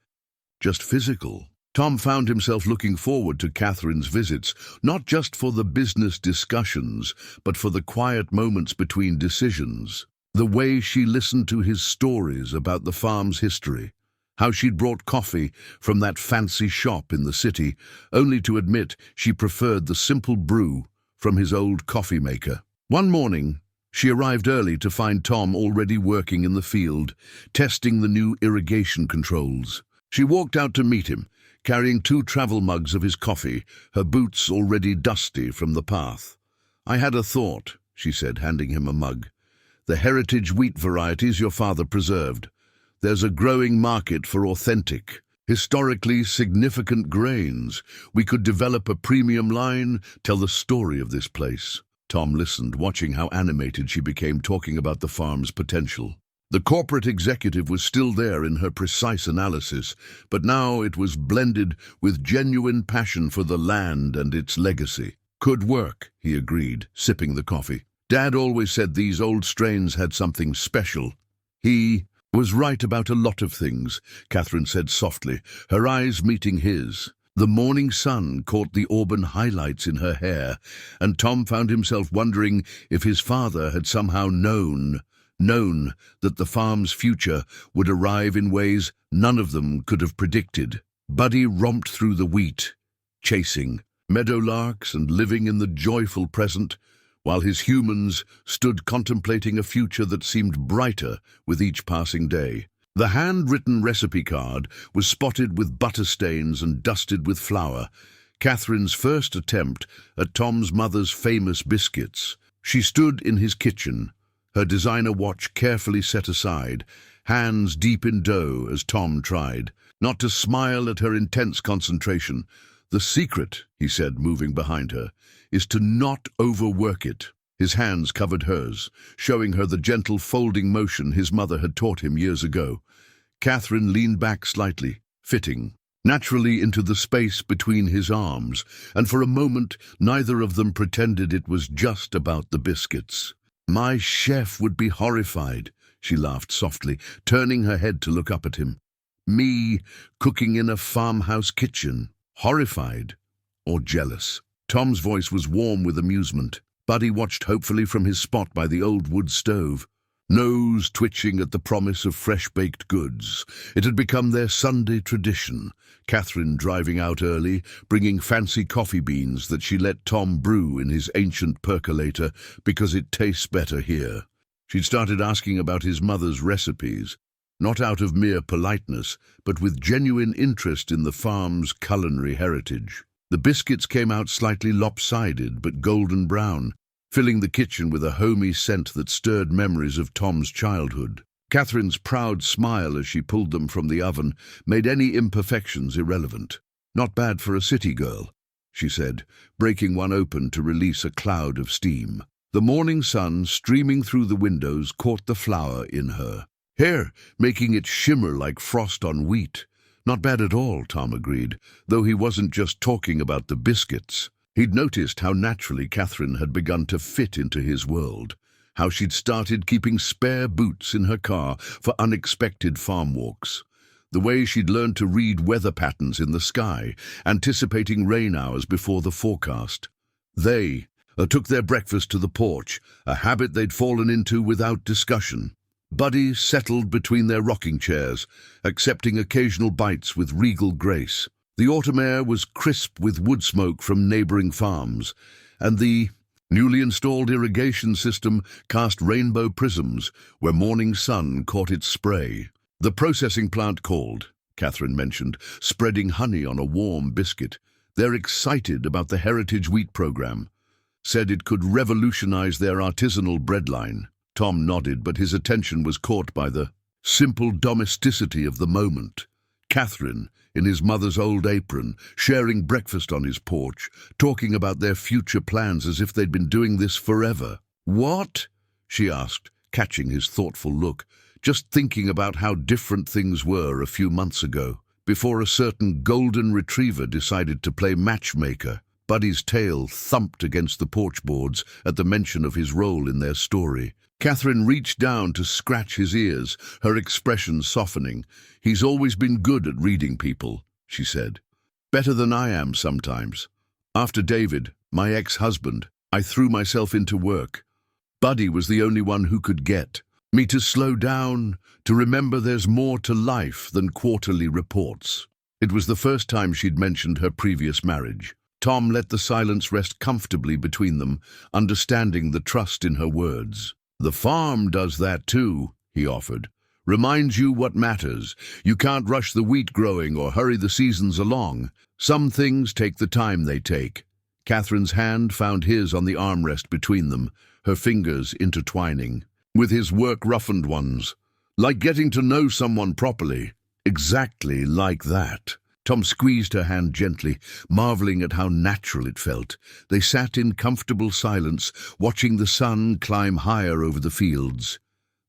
just physical. Tom found himself looking forward to Catherine's visits, not just for the business discussions, but for the quiet moments between decisions. The way she listened to his stories about the farm's history, how she'd brought coffee from that fancy shop in the city, only to admit she preferred the simple brew from his old coffee maker. One morning, she arrived early to find Tom already working in the field, testing the new irrigation controls. She walked out to meet him, carrying 2 travel mugs of his coffee, her boots already dusty from the path. "I had a thought," she said, handing him a mug. "The heritage wheat varieties your father preserved. There's a growing market for authentic, historically significant grains. We could develop a premium line, tell the story of this place." Tom listened, watching how animated she became, talking about the farm's potential. The corporate executive was still there in her precise analysis, but now it was blended with genuine passion for the land and its legacy. "Could work," he agreed, sipping the coffee. "Dad always said these old strains had something special." "He was right about a lot of things," Catherine said softly, her eyes meeting his. The morning sun caught the auburn highlights in her hair, and Tom found himself wondering if his father had somehow known that the farm's future would arrive in ways none of them could have predicted. Buddy romped through the wheat, chasing meadowlarks and living in the joyful present, while his humans stood contemplating a future that seemed brighter with each passing day. The handwritten recipe card was spotted with butter stains and dusted with flour, Catherine's first attempt at Tom's mother's famous biscuits. She stood in his kitchen, her designer watch carefully set aside, hands deep in dough as Tom tried not to smile at her intense concentration. "The secret," he said, moving behind her, "is to not overwork it." His hands covered hers, showing her the gentle folding motion his mother had taught him years ago. Catherine leaned back slightly, fitting naturally into the space between his arms, and for a moment neither of them pretended it was just about the biscuits. "My chef would be horrified," she laughed softly, turning her head to look up at him. "Me cooking in a farmhouse kitchen. Horrified or jealous?" Tom's voice was warm with amusement. Buddy watched hopefully from his spot by the old wood stove, nose twitching at the promise of fresh-baked goods. It had become their Sunday tradition, Catherine driving out early, bringing fancy coffee beans that she let Tom brew in his ancient percolator because it tastes better here. She'd started asking about his mother's recipes, not out of mere politeness, but with genuine interest in the farm's culinary heritage. The biscuits came out slightly lopsided but golden brown, filling the kitchen with a homey scent that stirred memories of Tom's childhood. Catherine's proud smile as she pulled them from the oven made any imperfections irrelevant. "Not bad for a city girl," she said, breaking one open to release a cloud of steam. The morning sun streaming through the windows caught the flour in her hair, making it shimmer like frost on wheat. "Not bad at all," Tom agreed, though he wasn't just talking about the biscuits. He'd noticed how naturally Catherine had begun to fit into his world, how she'd started keeping spare boots in her car for unexpected farm walks, the way she'd learned to read weather patterns in the sky, anticipating rain hours before the forecast. They took their breakfast to the porch, a habit they'd fallen into without discussion. Buddy settled between their rocking chairs, accepting occasional bites with regal grace. The autumn air was crisp with wood smoke from neighboring farms, and the newly installed irrigation system cast rainbow prisms where morning sun caught its spray. "The processing plant called," Catherine mentioned, spreading honey on a warm biscuit. "They're excited about the heritage wheat program. Said it could revolutionize their artisanal breadline." Tom nodded, but his attention was caught by the simple domesticity of the moment. Catherine, in his mother's old apron, sharing breakfast on his porch, talking about their future plans as if they'd been doing this forever. "What?" she asked, catching his thoughtful look, just thinking about how different things were a few months ago, before a certain golden retriever decided to play matchmaker. Buddy's tail thumped against the porch boards at the mention of his role in their story. Catherine reached down to scratch his ears, her expression softening. "He's always been good at reading people," she said. "Better than I am sometimes. After David, my ex-husband, I threw myself into work. Buddy was the only one who could get me to slow down, to remember there's more to life than quarterly reports." It was the first time she'd mentioned her previous marriage. Tom let the silence rest comfortably between them, understanding the trust in her words. "The farm does that too," he offered. "Reminds you what matters. You can't rush the wheat growing or hurry the seasons along. Some things take the time they take." Catherine's hand found his on the armrest between them, her fingers intertwining, with his work-roughened ones. "Like getting to know someone properly." "Exactly like that." Tom squeezed her hand gently, marveling at how natural it felt. They sat in comfortable silence, watching the sun climb higher over the fields.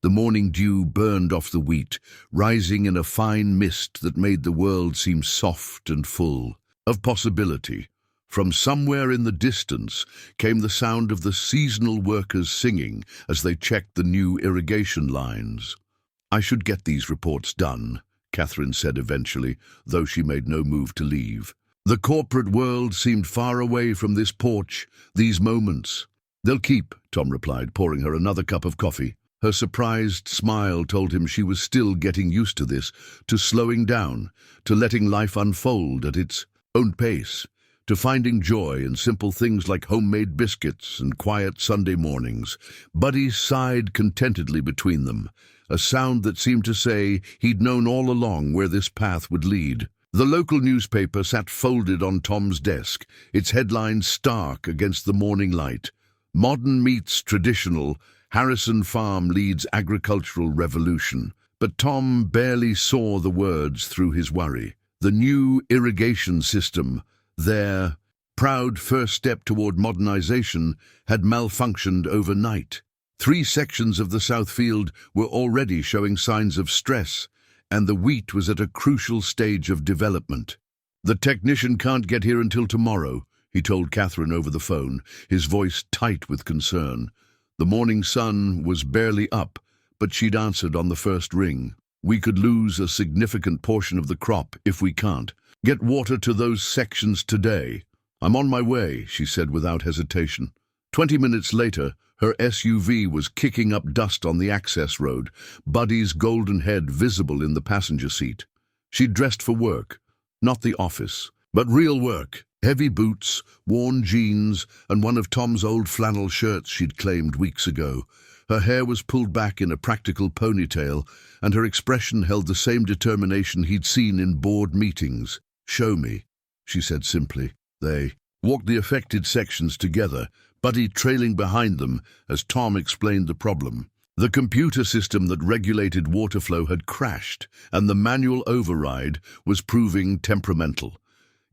The morning dew burned off the wheat, rising in a fine mist that made the world seem soft and full of possibility. From somewhere in the distance came the sound of the seasonal workers singing as they checked the new irrigation lines. "I should get these reports done," Catherine said eventually, though she made no move to leave. The corporate world seemed far away from this porch, these moments. "They'll keep," Tom replied, pouring her another cup of coffee. Her surprised smile told him she was still getting used to this, to slowing down, to letting life unfold at its own pace, to finding joy in simple things like homemade biscuits and quiet Sunday mornings. Buddy sighed contentedly between them, a sound that seemed to say he'd known all along where this path would lead. The local newspaper sat folded on Tom's desk, its headlines stark against the morning light. "Modern meets traditional, Harrison Farm leads agricultural revolution." But Tom barely saw the words through his worry. The new irrigation system, their proud first step toward modernization, had malfunctioned overnight. 3 sections of the South Field were already showing signs of stress, and the wheat was at a crucial stage of development. "The technician can't get here until tomorrow," he told Catherine over the phone, his voice tight with concern. The morning sun was barely up, but she'd answered on the first ring. "We could lose a significant portion of the crop if we can't get water to those sections today." "I'm on my way," she said without hesitation. 20 minutes later, her SUV was kicking up dust on the access road, Buddy's golden head visible in the passenger seat. She'd dressed for work, not the office, but real work. Heavy boots, worn jeans, and one of Tom's old flannel shirts she'd claimed weeks ago. Her hair was pulled back in a practical ponytail, and her expression held the same determination he'd seen in board meetings. "Show me," she said simply. They walked the affected sections together, Buddy trailing behind them as Tom explained the problem. The computer system that regulated water flow had crashed, and the manual override was proving temperamental.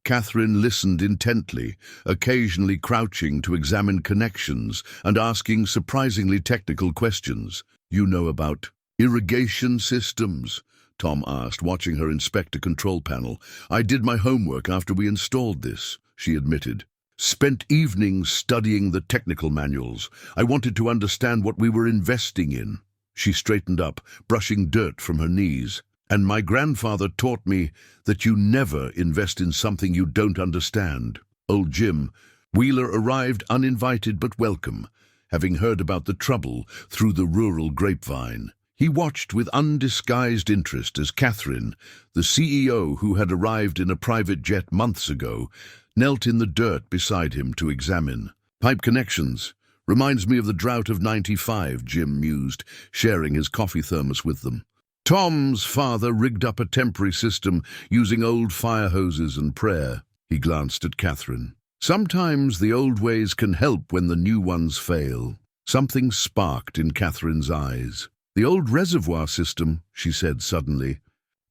Catherine listened intently, occasionally crouching to examine connections and asking surprisingly technical questions. "You know about irrigation systems?" Tom asked, watching her inspect a control panel. "I did my homework after we installed this," she admitted. "Spent evenings studying the technical manuals. I wanted to understand what we were investing in." She straightened up, brushing dirt from her knees. "And my grandfather taught me that you never invest in something you don't understand." Old Jim Wheeler arrived uninvited but welcome, having heard about the trouble through the rural grapevine. He watched with undisguised interest as Catherine, the CEO who had arrived in a private jet months ago, knelt in the dirt beside him to examine. "Pipe connections. Reminds me of the drought of '95, Jim mused, sharing his coffee thermos with them. Tom's father rigged up a temporary system using old fire hoses and prayer. He glanced at Catherine. "Sometimes the old ways can help when the new ones fail." Something sparked in Catherine's eyes. "The old reservoir system," she said suddenly,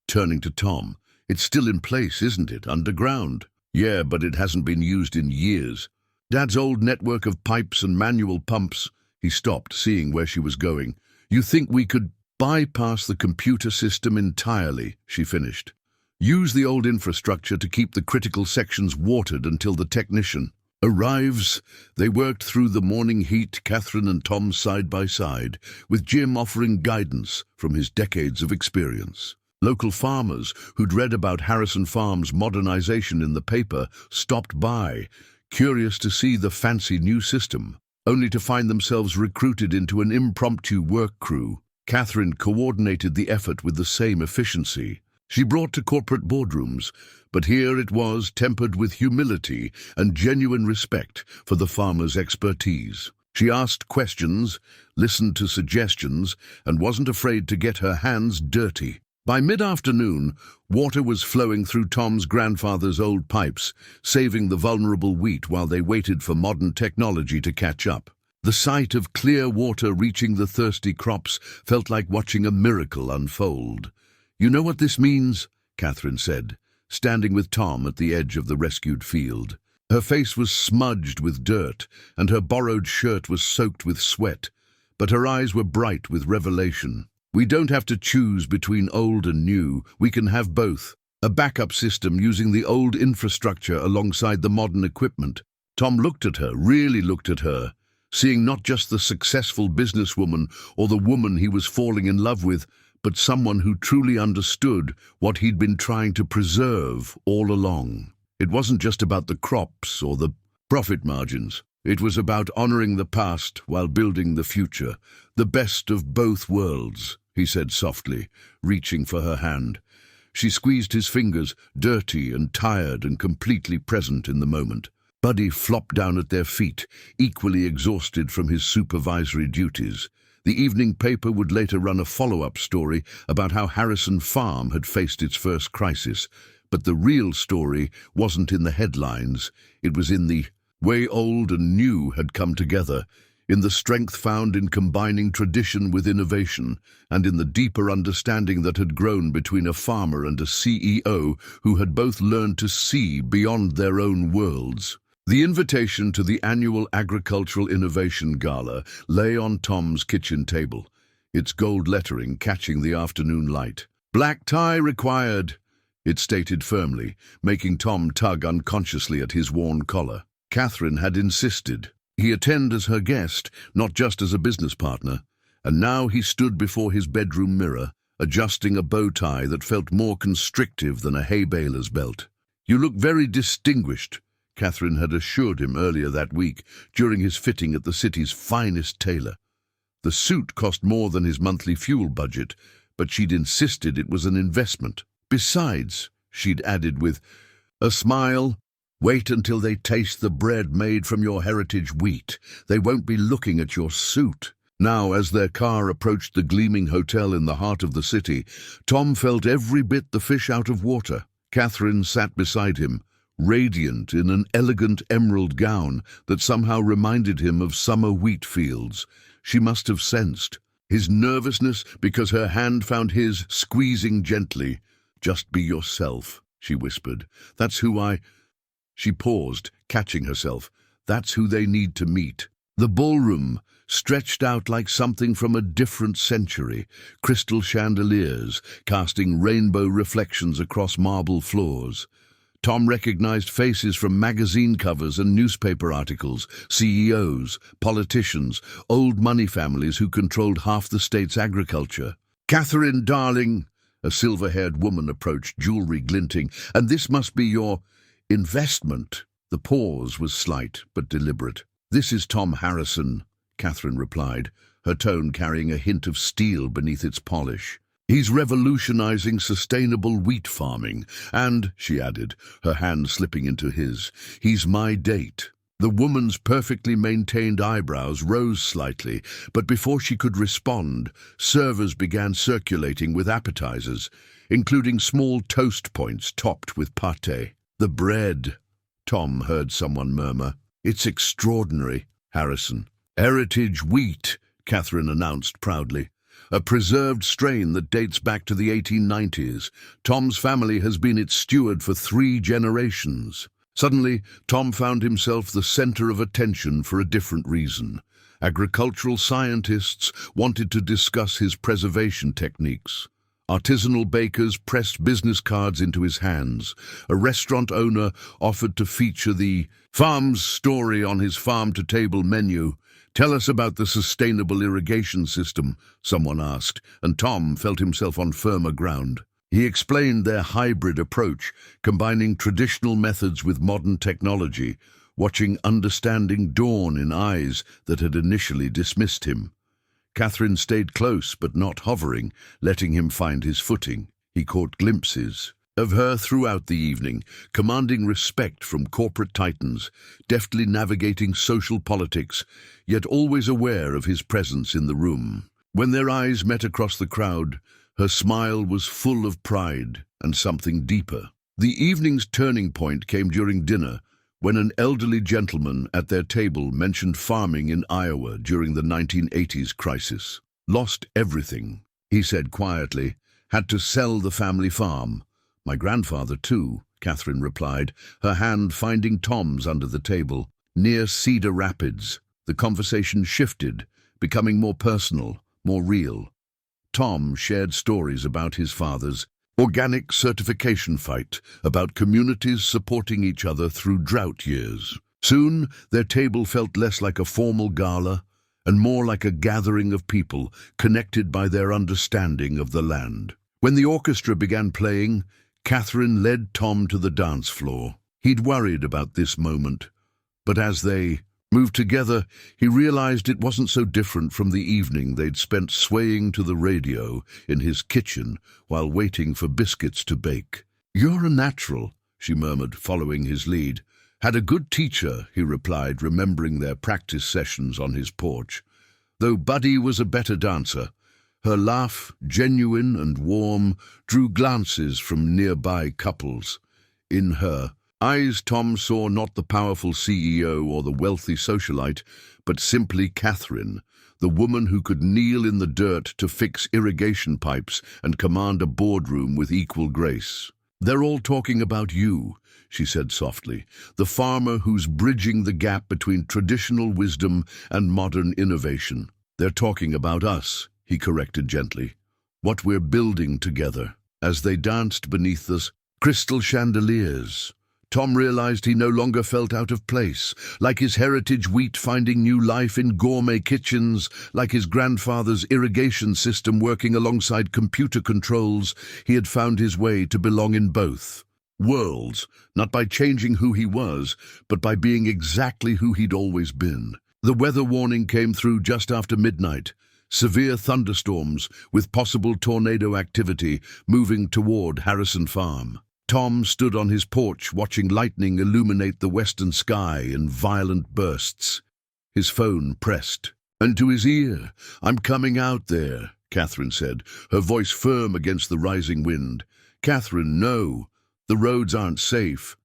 turning to Tom. "It's still in place, isn't it, underground?" "Yeah, but it hasn't been used in years. Dad's old network of pipes and manual pumps." He stopped, seeing where she was going. "You think we could bypass the computer system entirely," she finished. "Use the old infrastructure to keep the critical sections watered until the technician arrives." They worked through the morning heat, Catherine and Tom side by side, with Jim offering guidance from his decades of experience. Local farmers who'd read about Harrison Farm's modernization in the paper stopped by, curious to see the fancy new system, only to find themselves recruited into an impromptu work crew. Catherine coordinated the effort with the same efficiency. She brought to corporate boardrooms, but here it was tempered with humility and genuine respect for the farmer's expertise. She asked questions, listened to suggestions, and wasn't afraid to get her hands dirty. By mid-afternoon, water was flowing through Tom's grandfather's old pipes, saving the vulnerable wheat while they waited for modern technology to catch up. The sight of clear water reaching the thirsty crops felt like watching a miracle unfold. "You know what this means?" Catherine said, standing with Tom at the edge of the rescued field. Her face was smudged with dirt, and her borrowed shirt was soaked with sweat, but her eyes were bright with revelation. "We don't have to choose between old and new. We can have both. A backup system using the old infrastructure alongside the modern equipment." Tom looked at her, really looked at her, seeing not just the successful businesswoman or the woman he was falling in love with, but someone who truly understood what he'd been trying to preserve all along. It wasn't just about the crops or the profit margins. It was about honoring the past while building the future. "The best of both worlds," he said softly, reaching for her hand. She squeezed his fingers, dirty and tired and completely present in the moment. Buddy flopped down at their feet, equally exhausted from his supervisory duties. The evening paper would later run a follow-up story about how Harrison Farm had faced its first crisis, but the real story wasn't in the headlines. It was in the way old and new had come together, in the strength found in combining tradition with innovation, and in the deeper understanding that had grown between a farmer and a CEO who had both learned to see beyond their own worlds. The invitation to the annual Agricultural Innovation Gala lay on Tom's kitchen table, its gold lettering catching the afternoon light. "Black tie required," it stated firmly, making Tom tug unconsciously at his worn collar. Catherine had insisted. He attend as her guest, not just as a business partner, and now he stood before his bedroom mirror, adjusting a bow tie that felt more constrictive than a hay baler's belt. "You look very distinguished," Catherine had assured him earlier that week during his fitting at the city's finest tailor. The suit cost more than his monthly fuel budget, but she'd insisted it was an investment. Besides, she'd added with a smile, wait until they taste the bread made from your heritage wheat. They won't be looking at your suit. Now, as their car approached the gleaming hotel in the heart of the city, Tom felt every bit the fish out of water. Catherine sat beside him, radiant in an elegant emerald gown that somehow reminded him of summer wheat fields. She must have sensed his nervousness because her hand found his, squeezing gently. "Just be yourself," she whispered. "That's who I—" She paused, catching herself. "That's who they need to meet." The ballroom stretched out like something from a different century, crystal chandeliers casting rainbow reflections across marble floors. Tom recognized faces from magazine covers and newspaper articles, CEOs, politicians, old money families who controlled half the state's agriculture. "Catherine, darling," a silver-haired woman approached, jewelry glinting, "and this must be your investment." The pause was slight but deliberate. "This is Tom Harrison," Catherine replied, her tone carrying a hint of steel beneath its polish. "He's revolutionizing sustainable wheat farming, and," she added, her hand slipping into his, "he's my date." The woman's perfectly maintained eyebrows rose slightly, but before she could respond, servers began circulating with appetizers, including small toast points topped with pâté. "The bread," Tom heard someone murmur. "It's extraordinary." "Harrison. Heritage wheat," Catherine announced proudly. "A preserved strain that dates back to the 1890s. Tom's family has been its steward for 3 generations. Suddenly, Tom found himself the center of attention for a different reason. Agricultural scientists wanted to discuss his preservation techniques. Artisanal bakers pressed business cards into his hands. A restaurant owner offered to feature the farm's story on his farm-to-table menu. "Tell us about the sustainable irrigation system," someone asked, and Tom felt himself on firmer ground. He explained their hybrid approach, combining traditional methods with modern technology, watching understanding dawn in eyes that had initially dismissed him. Catherine stayed close but not hovering, letting him find his footing. He caught glimpses of her throughout the evening, commanding respect from corporate titans, deftly navigating social politics, yet always aware of his presence in the room. When their eyes met across the crowd, her smile was full of pride and something deeper. The evening's turning point came during dinner, when an elderly gentleman at their table mentioned farming in Iowa during the 1980s crisis. "Lost everything," he said quietly. "Had to sell the family farm." "My grandfather too," Catherine replied, her hand finding Tom's under the table. "Near Cedar Rapids." The conversation shifted, becoming more personal, more real. Tom shared stories about his father's organic certification fight, about communities supporting each other through drought years. Soon, their table felt less like a formal gala and more like a gathering of people connected by their understanding of the land. When the orchestra began playing, Catherine led Tom to the dance floor. He'd worried about this moment, but as they moved together, he realized it wasn't so different from the evening they'd spent swaying to the radio in his kitchen while waiting for biscuits to bake. "You're a natural," she murmured, following his lead. "Had a good teacher," he replied, remembering their practice sessions on his porch. Though Buddy was a better dancer, her laugh, genuine and warm, drew glances from nearby couples. In her eyes, Tom saw not the powerful CEO or the wealthy socialite, but simply Catherine, the woman who could kneel in the dirt to fix irrigation pipes and command a boardroom with equal grace. "They're all talking about you," she said softly, "the farmer who's bridging the gap between traditional wisdom and modern innovation." "They're talking about us," he corrected gently, "what we're building together." As they danced beneath the crystal chandeliers, Tom realized he no longer felt out of place, like his heritage wheat finding new life in gourmet kitchens, like his grandfather's irrigation system working alongside computer controls. He had found his way to belong in both. Worlds, not by changing who he was, but by being exactly who he'd always been. The weather warning came through just after midnight. Severe thunderstorms, with possible tornado activity, moving toward Harrison Farm. Tom stood on his porch watching lightning illuminate the western sky in violent bursts. His phone pressed. And to his ear, "I'm coming out there," Catherine said, her voice firm against the rising wind. "Catherine, no. The roads aren't safe."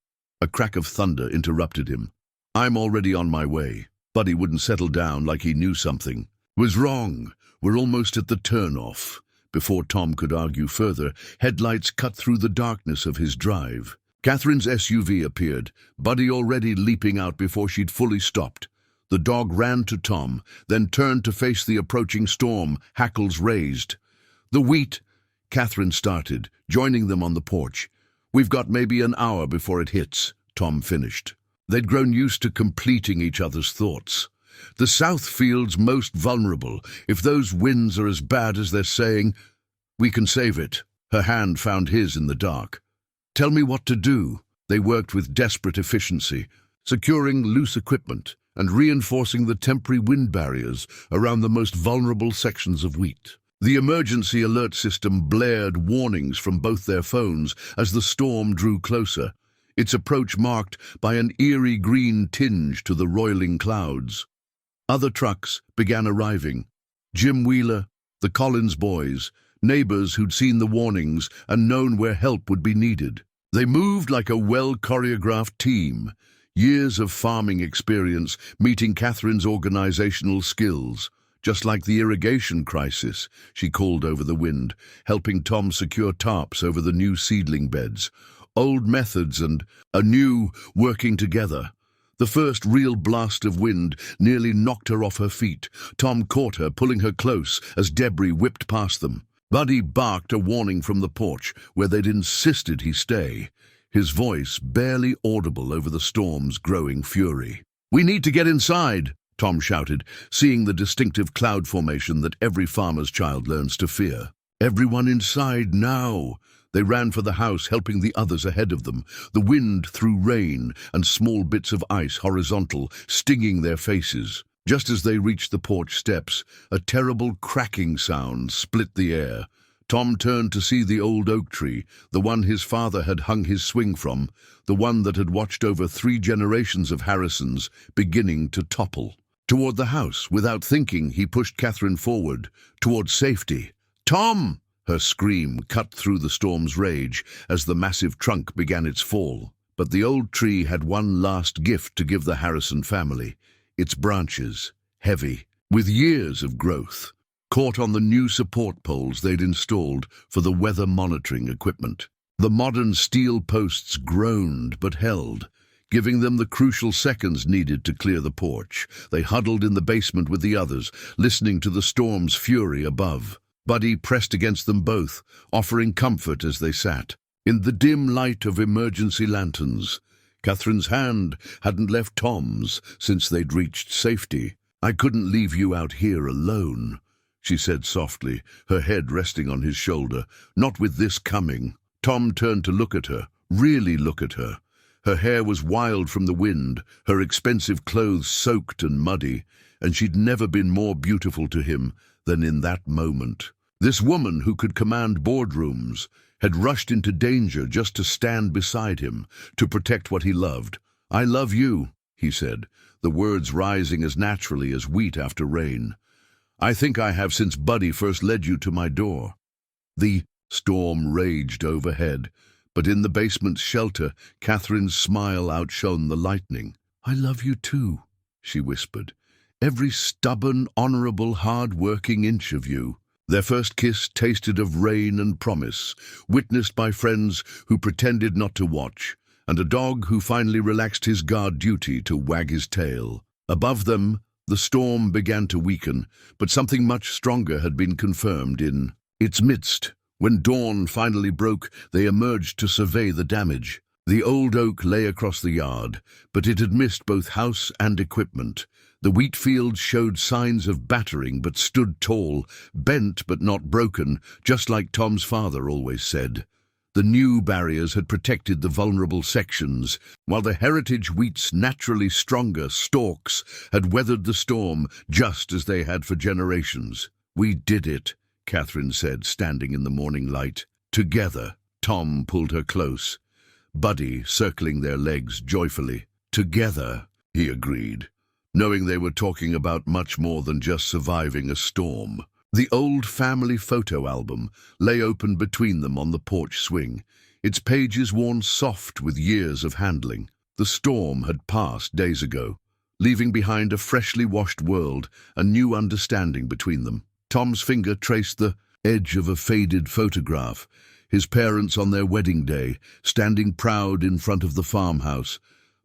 A crack of thunder interrupted him. "I'm already on my way." Buddy wouldn't settle down like he knew something. "Was wrong. We're almost at the turnoff." Before Tom could argue further, headlights cut through the darkness of his drive. Catherine's SUV appeared, Buddy already leaping out before she'd fully stopped. The dog ran to Tom, then turned to face the approaching storm, hackles raised. "The wheat," Catherine started, joining them on the porch. "We've got maybe an hour before it hits," Tom finished. They'd grown used to completing each other's thoughts. "The South Field's most vulnerable. If those winds are as bad as they're saying, we can save it." Her hand found his in the dark. "Tell me what to do." They worked with desperate efficiency, securing loose equipment and reinforcing the temporary wind barriers around the most vulnerable sections of wheat. The emergency alert system blared warnings from both their phones as the storm drew closer, its approach marked by an eerie green tinge to the roiling clouds. Other trucks began arriving. Jim Wheeler, the Collins boys, neighbors who'd seen the warnings and known where help would be needed. They moved like a well-choreographed team, years of farming experience meeting Catherine's organizational skills. Just like the irrigation crisis, she called over the wind, helping Tom secure tarps over the new seedling beds. Old methods and a new working together. The first real blast of wind nearly knocked her off her feet. Tom caught her, pulling her close as debris whipped past them. Buddy barked a warning from the porch, where they'd insisted he stay, his voice barely audible over the storm's growing fury. "We need to get inside," Tom shouted, seeing the distinctive cloud formation that every farmer's child learns to fear. "Everyone inside now!" They ran for the house, helping the others ahead of them. The wind threw rain and small bits of ice horizontal, stinging their faces. Just as they reached the porch steps, a terrible cracking sound split the air. Tom turned to see the old oak tree, the one his father had hung his swing from, the one that had watched over 3 generations of Harrisons, beginning to topple. Toward the house, without thinking, he pushed Catherine forward, toward safety. "Tom!" Her scream cut through the storm's rage as the massive trunk began its fall. But the old tree had one last gift to give the Harrison family. Its branches, heavy, with years of growth, caught on the new support poles they'd installed for the weather monitoring equipment. The modern steel posts groaned but held, giving them the crucial seconds needed to clear the porch. They huddled in the basement with the others, listening to the storm's fury above. Buddy pressed against them both, offering comfort as they sat. In the dim light of emergency lanterns, Catherine's hand hadn't left Tom's since they'd reached safety. "I couldn't leave you out here alone," she said softly, her head resting on his shoulder. "Not with this coming." Tom turned to look at her, really look at her. Her hair was wild from the wind, her expensive clothes soaked and muddy, and she'd never been more beautiful to him than in that moment. This woman who could command boardrooms had rushed into danger just to stand beside him, to protect what he loved. "I love you," he said, the words rising as naturally as wheat after rain. "I think I have since Buddy first led you to my door." The storm raged overhead, but in the basement's shelter, Catherine's smile outshone the lightning. "I love you too," she whispered. "Every stubborn, honorable, hard-working inch of you." Their first kiss tasted of rain and promise, witnessed by friends who pretended not to watch, and a dog who finally relaxed his guard duty to wag his tail. Above them, the storm began to weaken, but something much stronger had been confirmed in its midst. When dawn finally broke, they emerged to survey the damage. The old oak lay across the yard, but it had missed both house and equipment. The wheat fields showed signs of battering but stood tall, bent but not broken, just like Tom's father always said. The new barriers had protected the vulnerable sections, while the heritage wheat's naturally stronger stalks had weathered the storm just as they had for generations. "We did it," Catherine said, standing in the morning light. "Together." Tom pulled her close, Buddy circling their legs joyfully. "Together," he agreed, knowing they were talking about much more than just surviving a storm. The old family photo album lay open between them on the porch swing, its pages worn soft with years of handling. The storm had passed days ago, leaving behind a freshly washed world, a new understanding between them. Tom's finger traced the edge of a faded photograph, his parents on their wedding day, standing proud in front of the farmhouse.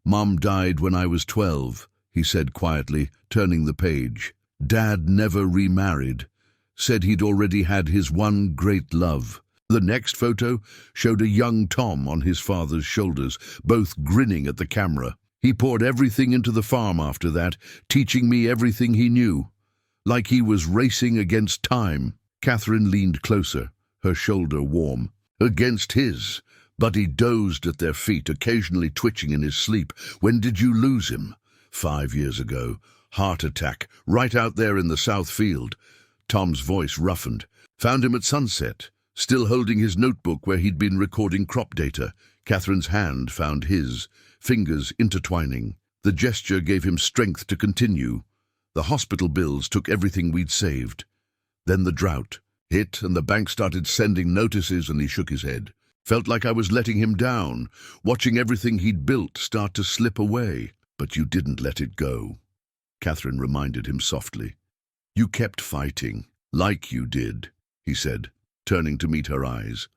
"Mom died when I was 12, he said quietly, turning the page. "Dad never remarried. Said he'd already had his one great love." The next photo showed a young Tom on his father's shoulders, both grinning at the camera. "He poured everything into the farm after that, teaching me everything he knew. Like he was racing against time." Catherine leaned closer, her shoulder warm. Against his. Buddy dozed at their feet, occasionally twitching in his sleep. "When did you lose him?" 5 years ago. Heart attack, right out there in the south field." Tom's voice roughened. "Found him at sunset, still holding his notebook where he'd been recording crop data." Catherine's hand found his, fingers intertwining. The gesture gave him strength to continue. "The hospital bills took everything we'd saved. Then the drought hit and the bank started sending notices," and he shook his head. "Felt like I was letting him down, watching everything he'd built start to slip away." "But you didn't let it go," Catherine reminded him softly. "You kept fighting, like you did," he said, turning to meet her eyes.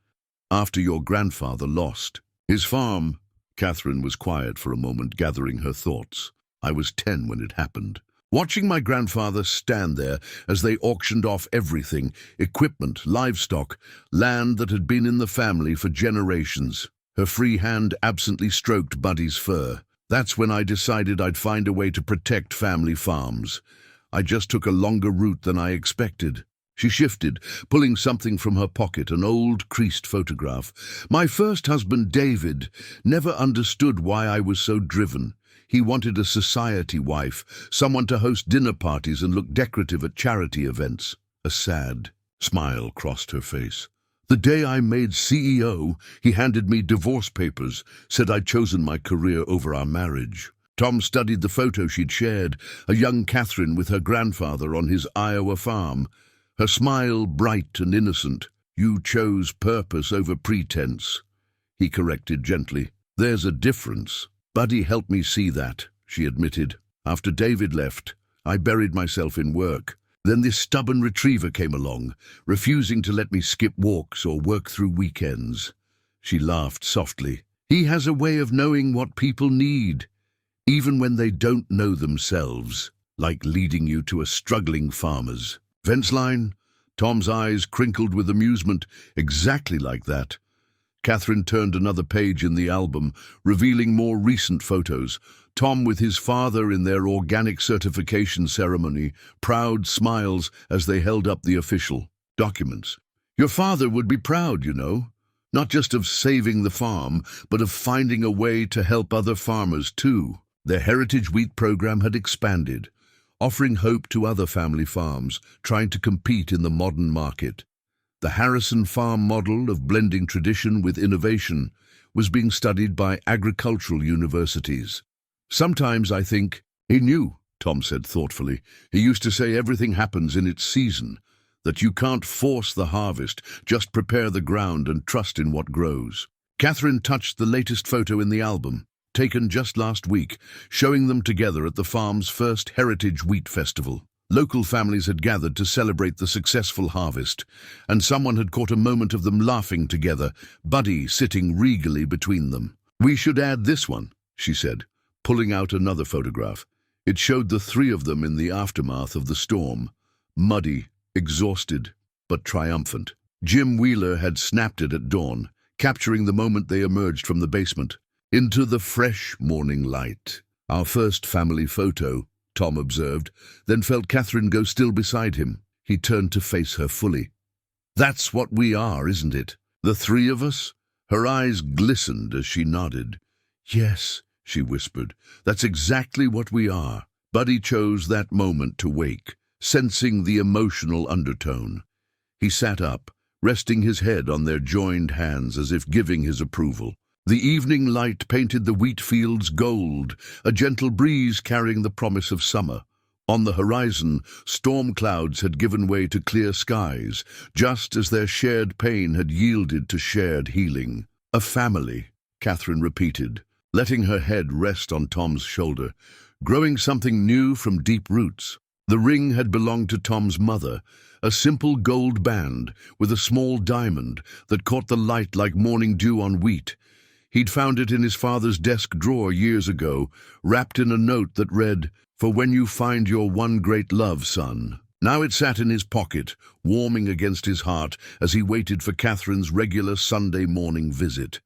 "After your grandfather lost his farm." Catherine was quiet for a moment, gathering her thoughts. "I was 10 when it happened. Watching my grandfather stand there as they auctioned off everything, equipment, livestock, land that had been in the family for generations." Her free hand absently stroked Buddy's fur. "That's when I decided I'd find a way to protect family farms. I just took a longer route than I expected." She shifted, pulling something from her pocket, an old, creased photograph. "My first husband, David, never understood why I was so driven. He wanted a society wife, someone to host dinner parties and look decorative at charity events." A sad smile crossed her face. "The day I made CEO, he handed me divorce papers, said I'd chosen my career over our marriage." Tom studied the photo she'd shared, a young Catherine with her grandfather on his Iowa farm, her smile bright and innocent. "You chose purpose over pretense," he corrected gently. "There's a difference." "Buddy helped me see that," she admitted. "After David left, I buried myself in work. Then this stubborn retriever came along, refusing to let me skip walks or work through weekends." She laughed softly. "He has a way of knowing what people need, even when they don't know themselves, like leading you to a struggling farmer's fence line." Tom's eyes crinkled with amusement. "Exactly like that." Catherine turned another page in the album, revealing more recent photos. Tom with his father in their organic certification ceremony, proud smiles as they held up the official documents. "Your father would be proud, you know, not just of saving the farm, but of finding a way to help other farmers too." Their heritage wheat program had expanded, offering hope to other family farms trying to compete in the modern market. The Harrison farm model of blending tradition with innovation was being studied by agricultural universities. "Sometimes I think he knew," Tom said thoughtfully. "He used to say everything happens in its season, that you can't force the harvest, just prepare the ground and trust in what grows." Catherine touched the latest photo in the album, taken just last week, showing them together at the farm's first Heritage Wheat Festival. Local families had gathered to celebrate the successful harvest, and someone had caught a moment of them laughing together, Buddy sitting regally between them. "We should add this one," she said, pulling out another photograph. It showed the three of them in the aftermath of the storm, muddy, exhausted, but triumphant. Jim Wheeler had snapped it at dawn, capturing the moment they emerged from the basement. "Into the fresh morning light." "Our first family photo," Tom observed, then felt Catherine go still beside him. He turned to face her fully. "That's what we are, isn't it? The three of us?" Her eyes glistened as she nodded. "Yes," she whispered, "that's exactly what we are." Buddy chose that moment to wake, sensing the emotional undertone. He sat up, resting his head on their joined hands as if giving his approval. The evening light painted the wheat fields gold, a gentle breeze carrying the promise of summer. On the horizon, storm clouds had given way to clear skies, just as their shared pain had yielded to shared healing. "A family," Catherine repeated, letting her head rest on Tom's shoulder, growing something new from deep roots. The ring had belonged to Tom's mother, a simple gold band with a small diamond that caught the light like morning dew on wheat. He'd found it in his father's desk drawer years ago, wrapped in a note that read, "For when you find your one great love, son." Now it sat in his pocket, warming against his heart as he waited for Catherine's regular Sunday morning visit.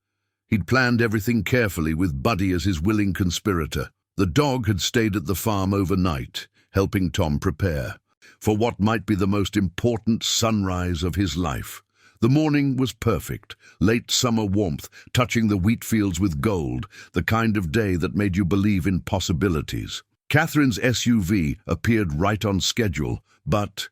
He'd planned everything carefully with Buddy as his willing conspirator. The dog had stayed at the farm overnight, helping Tom prepare for what might be the most important sunrise of his life. The morning was perfect, late summer warmth touching the wheat fields with gold, the kind of day that made you believe in possibilities. Catherine's SUV appeared right on schedule, but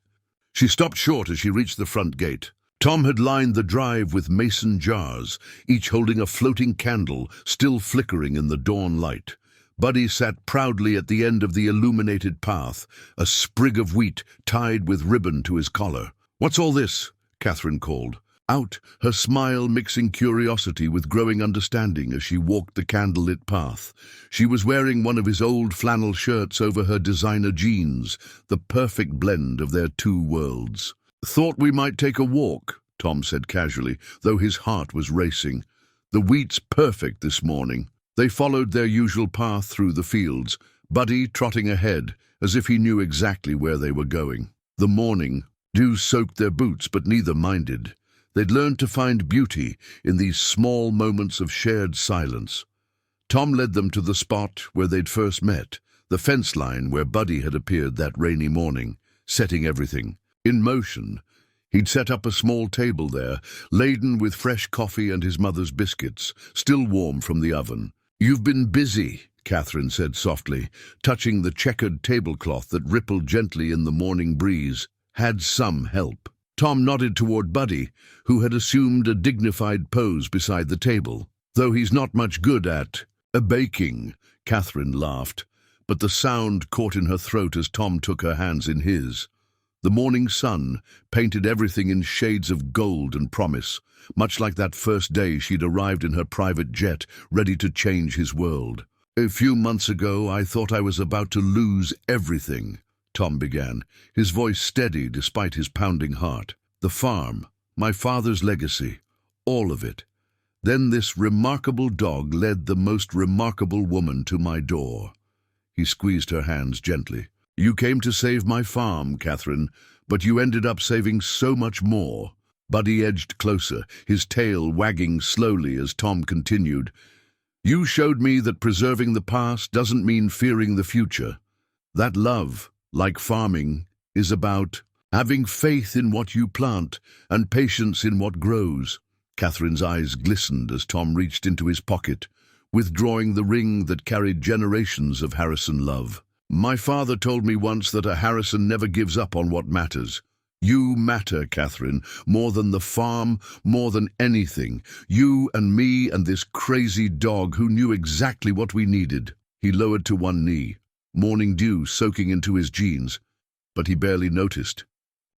she stopped short as she reached the front gate. Tom had lined the drive with mason jars, each holding a floating candle, still flickering in the dawn light. Buddy sat proudly at the end of the illuminated path, a sprig of wheat tied with ribbon to his collar. "What's all this?" Catherine called. Out, her smile mixing curiosity with growing understanding as she walked the candlelit path. She was wearing one of his old flannel shirts over her designer jeans, the perfect blend of their two worlds. "Thought we might take a walk," Tom said casually, though his heart was racing. "The wheat's perfect this morning." They followed their usual path through the fields, Buddy trotting ahead, as if he knew exactly where they were going. The morning dew soaked their boots, but neither minded. They'd learned to find beauty in these small moments of shared silence. Tom led them to the spot where they'd first met, the fence line where Buddy had appeared that rainy morning, setting everything in motion. He'd set up a small table there, laden with fresh coffee and his mother's biscuits, still warm from the oven. "You've been busy," Catherine said softly, touching the checkered tablecloth that rippled gently in the morning breeze. "Had some help." Tom nodded toward Buddy, who had assumed a dignified pose beside the table. "Though he's not much good at baking," Catherine laughed, but the sound caught in her throat as Tom took her hands in his. The morning sun painted everything in shades of gold and promise, much like that first day she'd arrived in her private jet, ready to change his world. "A few months ago, I thought I was about to lose everything," Tom began, his voice steady despite his pounding heart. "The farm, my father's legacy, all of it. Then this remarkable dog led the most remarkable woman to my door." He squeezed her hands gently. "You came to save my farm, Catherine, but you ended up saving so much more." Buddy edged closer, his tail wagging slowly as Tom continued. "You showed me that preserving the past doesn't mean fearing the future. That love, like farming, is about having faith in what you plant and patience in what grows." Catherine's eyes glistened as Tom reached into his pocket, withdrawing the ring that carried generations of Harrison love. "My father told me once that a Harrison never gives up on what matters. You matter, Catherine, more than the farm, more than anything. You and me and this crazy dog who knew exactly what we needed." He lowered to one knee, morning dew soaking into his jeans, but he barely noticed.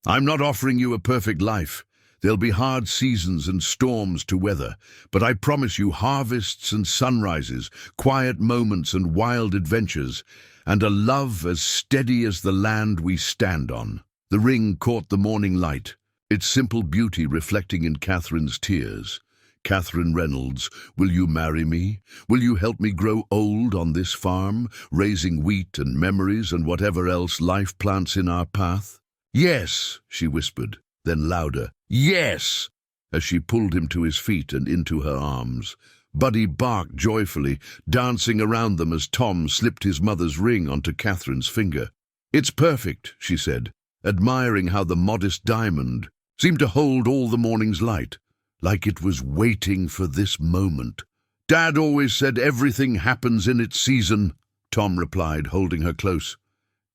"I'm not offering you a perfect life. There'll be hard seasons and storms to weather, but I promise you harvests and sunrises, quiet moments and wild adventures, and a love as steady as the land we stand on." The ring caught the morning light, its simple beauty reflecting in Catherine's tears. "Catherine Reynolds, will you marry me? Will you help me grow old on this farm, raising wheat and memories and whatever else life plants in our path?" "Yes," she whispered, then louder, "Yes!" as she pulled him to his feet and into her arms. Buddy barked joyfully, dancing around them as Tom slipped his mother's ring onto Catherine's finger. "It's perfect," she said, admiring how the modest diamond seemed to hold all the morning's light. like it was waiting for this moment. "Dad always said everything happens in its season," Tom replied, holding her close.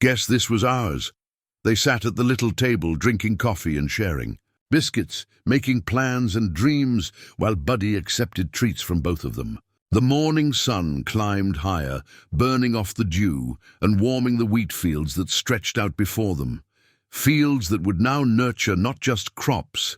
"Guess this was ours." They sat at the little table, drinking coffee and sharing biscuits, making plans and dreams, while Buddy accepted treats from both of them. The morning sun climbed higher, burning off the dew and warming the wheat fields that stretched out before them. Fields that would now nurture not just crops,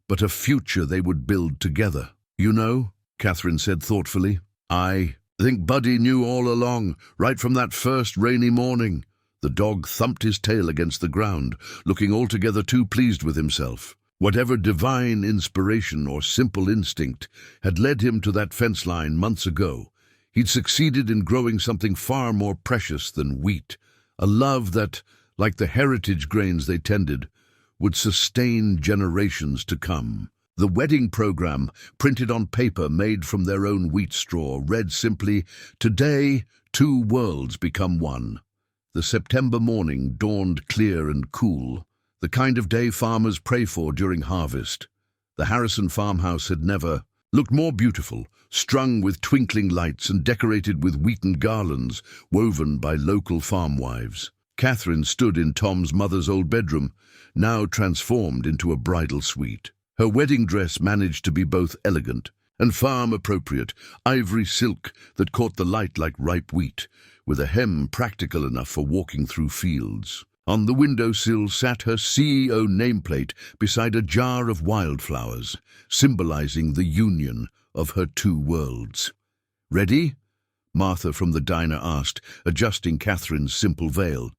but a future they would build together. "You know," Catherine said thoughtfully, "I think Buddy knew all along, right from that first rainy morning." The dog thumped his tail against the ground, looking altogether too pleased with himself. Whatever divine inspiration or simple instinct had led him to that fence line months ago, he'd succeeded in growing something far more precious than wheat, a love that, like the heritage grains they tended, would sustain generations to come. The wedding program, printed on paper made from their own wheat straw, read simply, "Today, two worlds become one." The September morning dawned clear and cool, the kind of day farmers pray for during harvest. The Harrison farmhouse had never looked more beautiful, strung with twinkling lights and decorated with wheaten garlands woven by local farm wives. Catherine stood in Tom's mother's old bedroom, now transformed into a bridal suite. Her wedding dress managed to be both elegant and farm-appropriate, ivory silk that caught the light like ripe wheat, with a hem practical enough for walking through fields. On the windowsill sat her CEO nameplate beside a jar of wildflowers, symbolizing the union of her two worlds. "Ready?" Martha from the diner asked, adjusting Catherine's simple veil.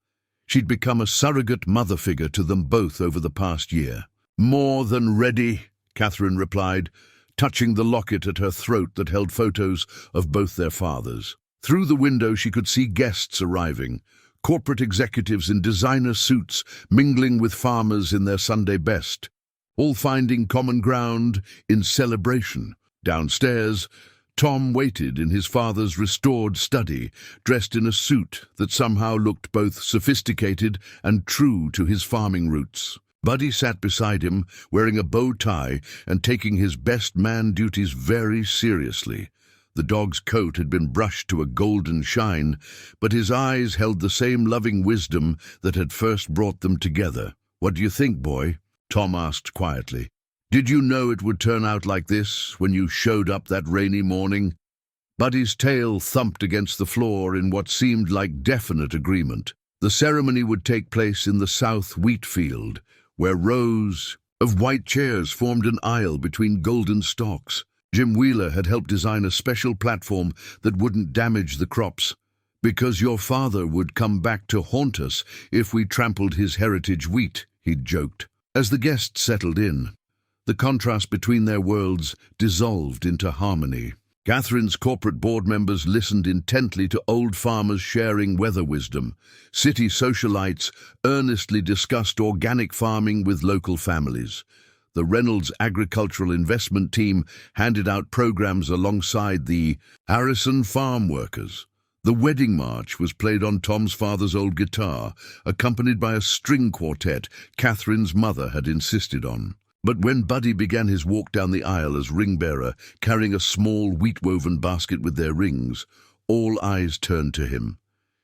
She'd become a surrogate mother figure to them both over the past year. "More than ready," Catherine replied, touching the locket at her throat that held photos of both their fathers. Through the window she could see guests arriving, corporate executives in designer suits mingling with farmers in their Sunday best, all finding common ground in celebration. Downstairs, Tom waited in his father's restored study, dressed in a suit that somehow looked both sophisticated and true to his farming roots. Buddy sat beside him, wearing a bow tie and taking his best man duties very seriously. The dog's coat had been brushed to a golden shine, but his eyes held the same loving wisdom that had first brought them together. "What do you think, boy?" Tom asked quietly. "Did you know it would turn out like this when you showed up that rainy morning?" Buddy's tail thumped against the floor in what seemed like definite agreement. The ceremony would take place in the south wheat field, where rows of white chairs formed an aisle between golden stalks. Jim Wheeler had helped design a special platform that wouldn't damage the crops, because your father would come back to haunt us if we trampled his heritage wheat, he'd joked. As the guests settled in, the contrast between their worlds dissolved into harmony. Catherine's corporate board members listened intently to old farmers sharing weather wisdom. City socialites earnestly discussed organic farming with local families. The Reynolds agricultural investment team handed out programs alongside the Harrison farm workers. The wedding march was played on Tom's father's old guitar, accompanied by a string quartet Catherine's mother had insisted on. But when Buddy began his walk down the aisle as ring-bearer, carrying a small wheat-woven basket with their rings, all eyes turned to him.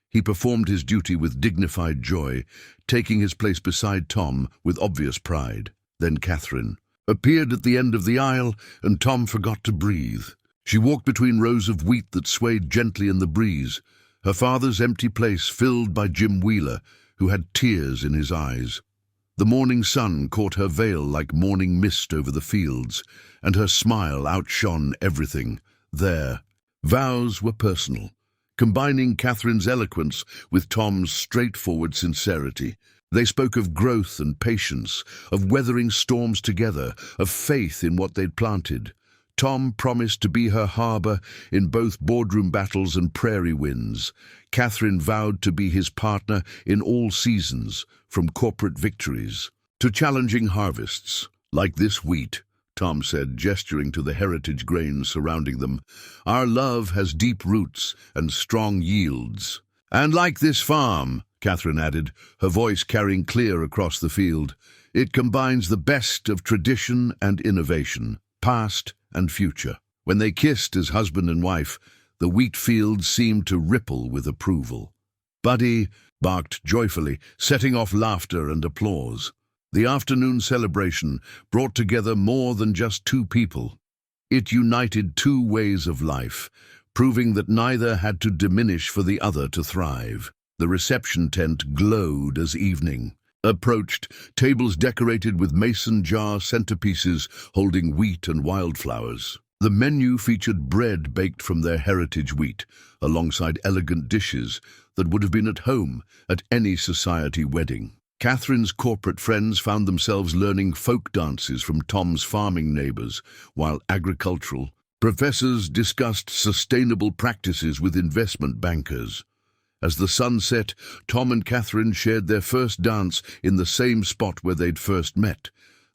He performed his duty with dignified joy, taking his place beside Tom with obvious pride. Then Catherine appeared at the end of the aisle, and Tom forgot to breathe. She walked between rows of wheat that swayed gently in the breeze, her father's empty place filled by Jim Wheeler, who had tears in his eyes. The morning sun caught her veil like morning mist over the fields, and her smile outshone everything there. Vows were personal, combining Catherine's eloquence with Tom's straightforward sincerity. They spoke of growth and patience, of weathering storms together, of faith in what they'd planted. Tom promised to be her harbor in both boardroom battles and prairie winds. Catherine vowed to be his partner in all seasons, from corporate victories to challenging harvests. "Like this wheat," Tom said, gesturing to the heritage grains surrounding them. "Our love has deep roots and strong yields." "And like this farm," Catherine added, her voice carrying clear across the field, "it combines the best of tradition and innovation." past and future. When they kissed as husband and wife, the wheat fields seemed to ripple with approval. Buddy barked joyfully, setting off laughter and applause. The afternoon celebration brought together more than just two people. It united two ways of life, proving that neither had to diminish for the other to thrive. The reception tent glowed as evening approached, tables decorated with mason jar centerpieces holding wheat and wildflowers. The menu featured bread baked from their heritage wheat, alongside elegant dishes that would have been at home at any society wedding. Catherine's corporate friends found themselves learning folk dances from Tom's farming neighbors, while agricultural professors discussed sustainable practices with investment bankers. As the sun set, Tom and Catherine shared their first dance in the same spot where they'd first met,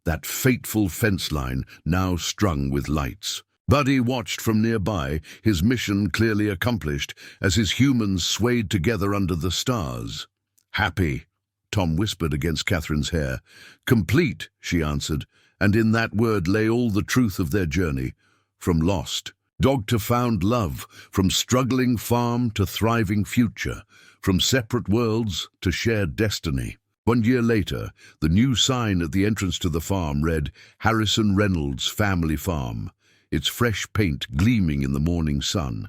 that fateful fence line now strung with lights. Buddy watched from nearby, his mission clearly accomplished, as his humans swayed together under the stars. "Happy," Tom whispered against Catherine's hair. "Complete," she answered, and in that word lay all the truth of their journey. From lost dog to found love, from struggling farm to thriving future, from separate worlds to shared destiny. 1 year later, the new sign at the entrance to the farm read, "Harrison Reynolds Family Farm," its fresh paint gleaming in the morning sun.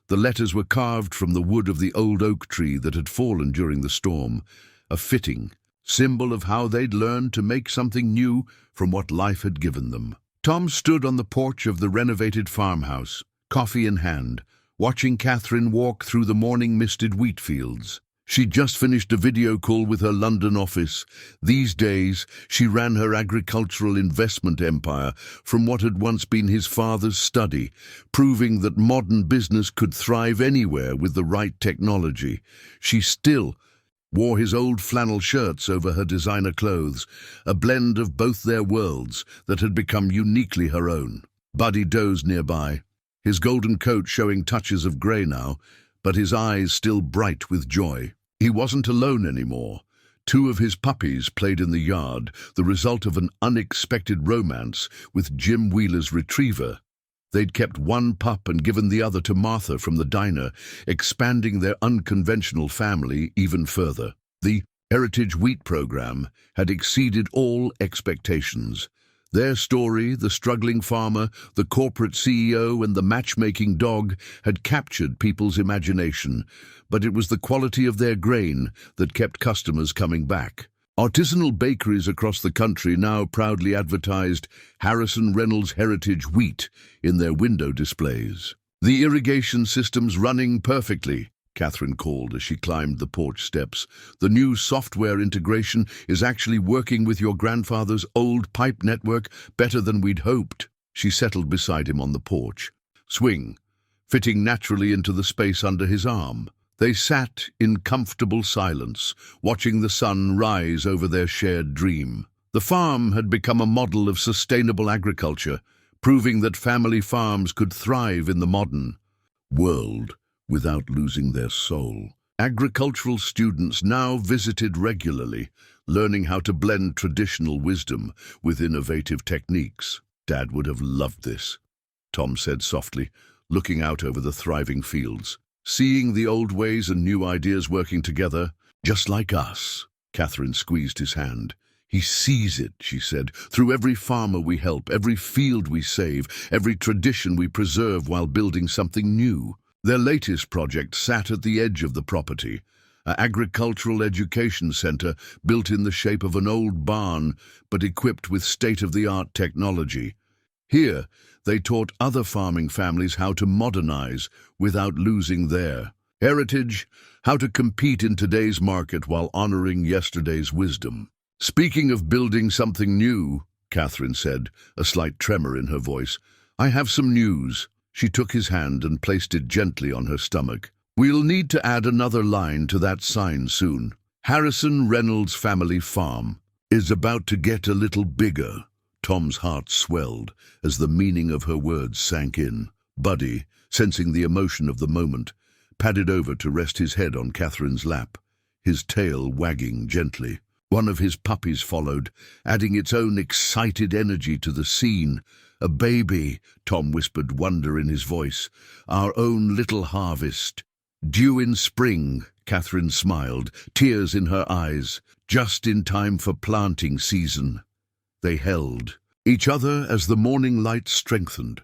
The letters were carved from the wood of the old oak tree that had fallen during the storm, a fitting symbol of how they'd learned to make something new from what life had given them. Tom stood on the porch of the renovated farmhouse, coffee in hand, watching Catherine walk through the morning-misted wheat fields. She'd just finished a video call with her London office. These days, she ran her agricultural investment empire from what had once been his father's study, proving that modern business could thrive anywhere with the right technology. She still wore his old flannel shirts over her designer clothes, a blend of both their worlds that had become uniquely her own. Buddy dozed nearby, his golden coat showing touches of grey now, but his eyes still bright with joy. He wasn't alone anymore. 2 of his puppies played in the yard, the result of an unexpected romance with Jim Wheeler's retriever. They'd kept one pup and given the other to Martha from the diner, expanding their unconventional family even further. The Heritage Wheat program had exceeded all expectations. Their story, the struggling farmer, the corporate CEO, and the matchmaking dog, had captured people's imagination, but it was the quality of their grain that kept customers coming back. Artisanal bakeries across the country now proudly advertised Harrison Reynolds Heritage Wheat in their window displays. "The irrigation system's running perfectly," Catherine called as she climbed the porch steps. "The new software integration is actually working with your grandfather's old pipe network better than we'd hoped." She settled beside him on the porch, swing fitting naturally into the space under his arm. They sat in comfortable silence, watching the sun rise over their shared dream. The farm had become a model of sustainable agriculture, proving that family farms could thrive in the modern world without losing their soul. Agricultural students now visited regularly, learning how to blend traditional wisdom with innovative techniques. "Dad would have loved this," Tom said softly, looking out over the thriving fields. "Seeing the old ways and new ideas working together, just like us." Catherine squeezed his hand. "He sees it," she said, "through every farmer we help, every field we save, every tradition we preserve while building something new." Their latest project sat at the edge of the property, an agricultural education center built in the shape of an old barn but equipped with state-of-the-art technology. Here, they taught other farming families how to modernize without losing their heritage, how to compete in today's market while honoring yesterday's wisdom. "Speaking of building something new," Catherine said, a slight tremor in her voice, "I have some news." She took his hand and placed it gently on her stomach. "We'll need to add another line to that sign soon. Harrison Reynolds Family Farm is about to get a little bigger." Tom's heart swelled as the meaning of her words sank in. Buddy, sensing the emotion of the moment, padded over to rest his head on Catherine's lap, his tail wagging gently. One of his puppies followed, adding its own excited energy to the scene, "A baby," Tom whispered, wonder in his voice. "Our own little harvest." "Due in spring," Catherine smiled, tears in her eyes. "Just in time for planting season." They held each other as the morning light strengthened,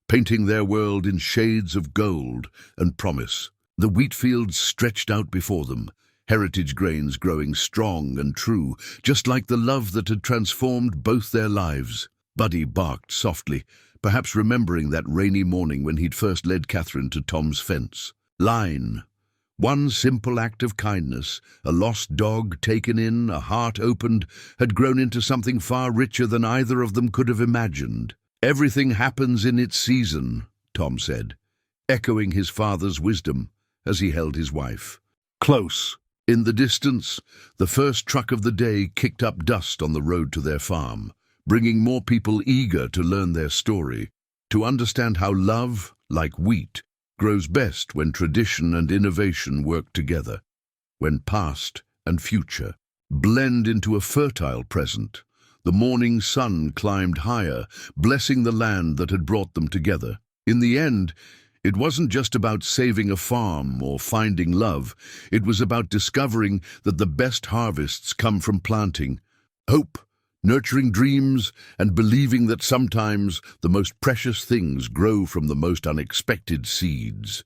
painting their world in shades of gold and promise. The wheat fields stretched out before them, heritage grains growing strong and true, just like the love that had transformed both their lives. Buddy barked softly, perhaps remembering that rainy morning when he'd first led Catherine to Tom's fence. Line. One simple act of kindness, a lost dog taken in, a heart opened, had grown into something far richer than either of them could have imagined. "Everything happens in its season," Tom said, echoing his father's wisdom as he held his wife. Close. In the distance, the first truck of the day kicked up dust on the road to their farm, bringing more people eager to learn their story, to understand how love, like wheat, grows best when tradition and innovation work together, when past and future blend into a fertile present. The morning sun climbed higher, blessing the land that had brought them together. In the end, it wasn't just about saving a farm or finding love. It was about discovering that the best harvests come from planting hope, nurturing dreams, and believing that sometimes the most precious things grow from the most unexpected seeds.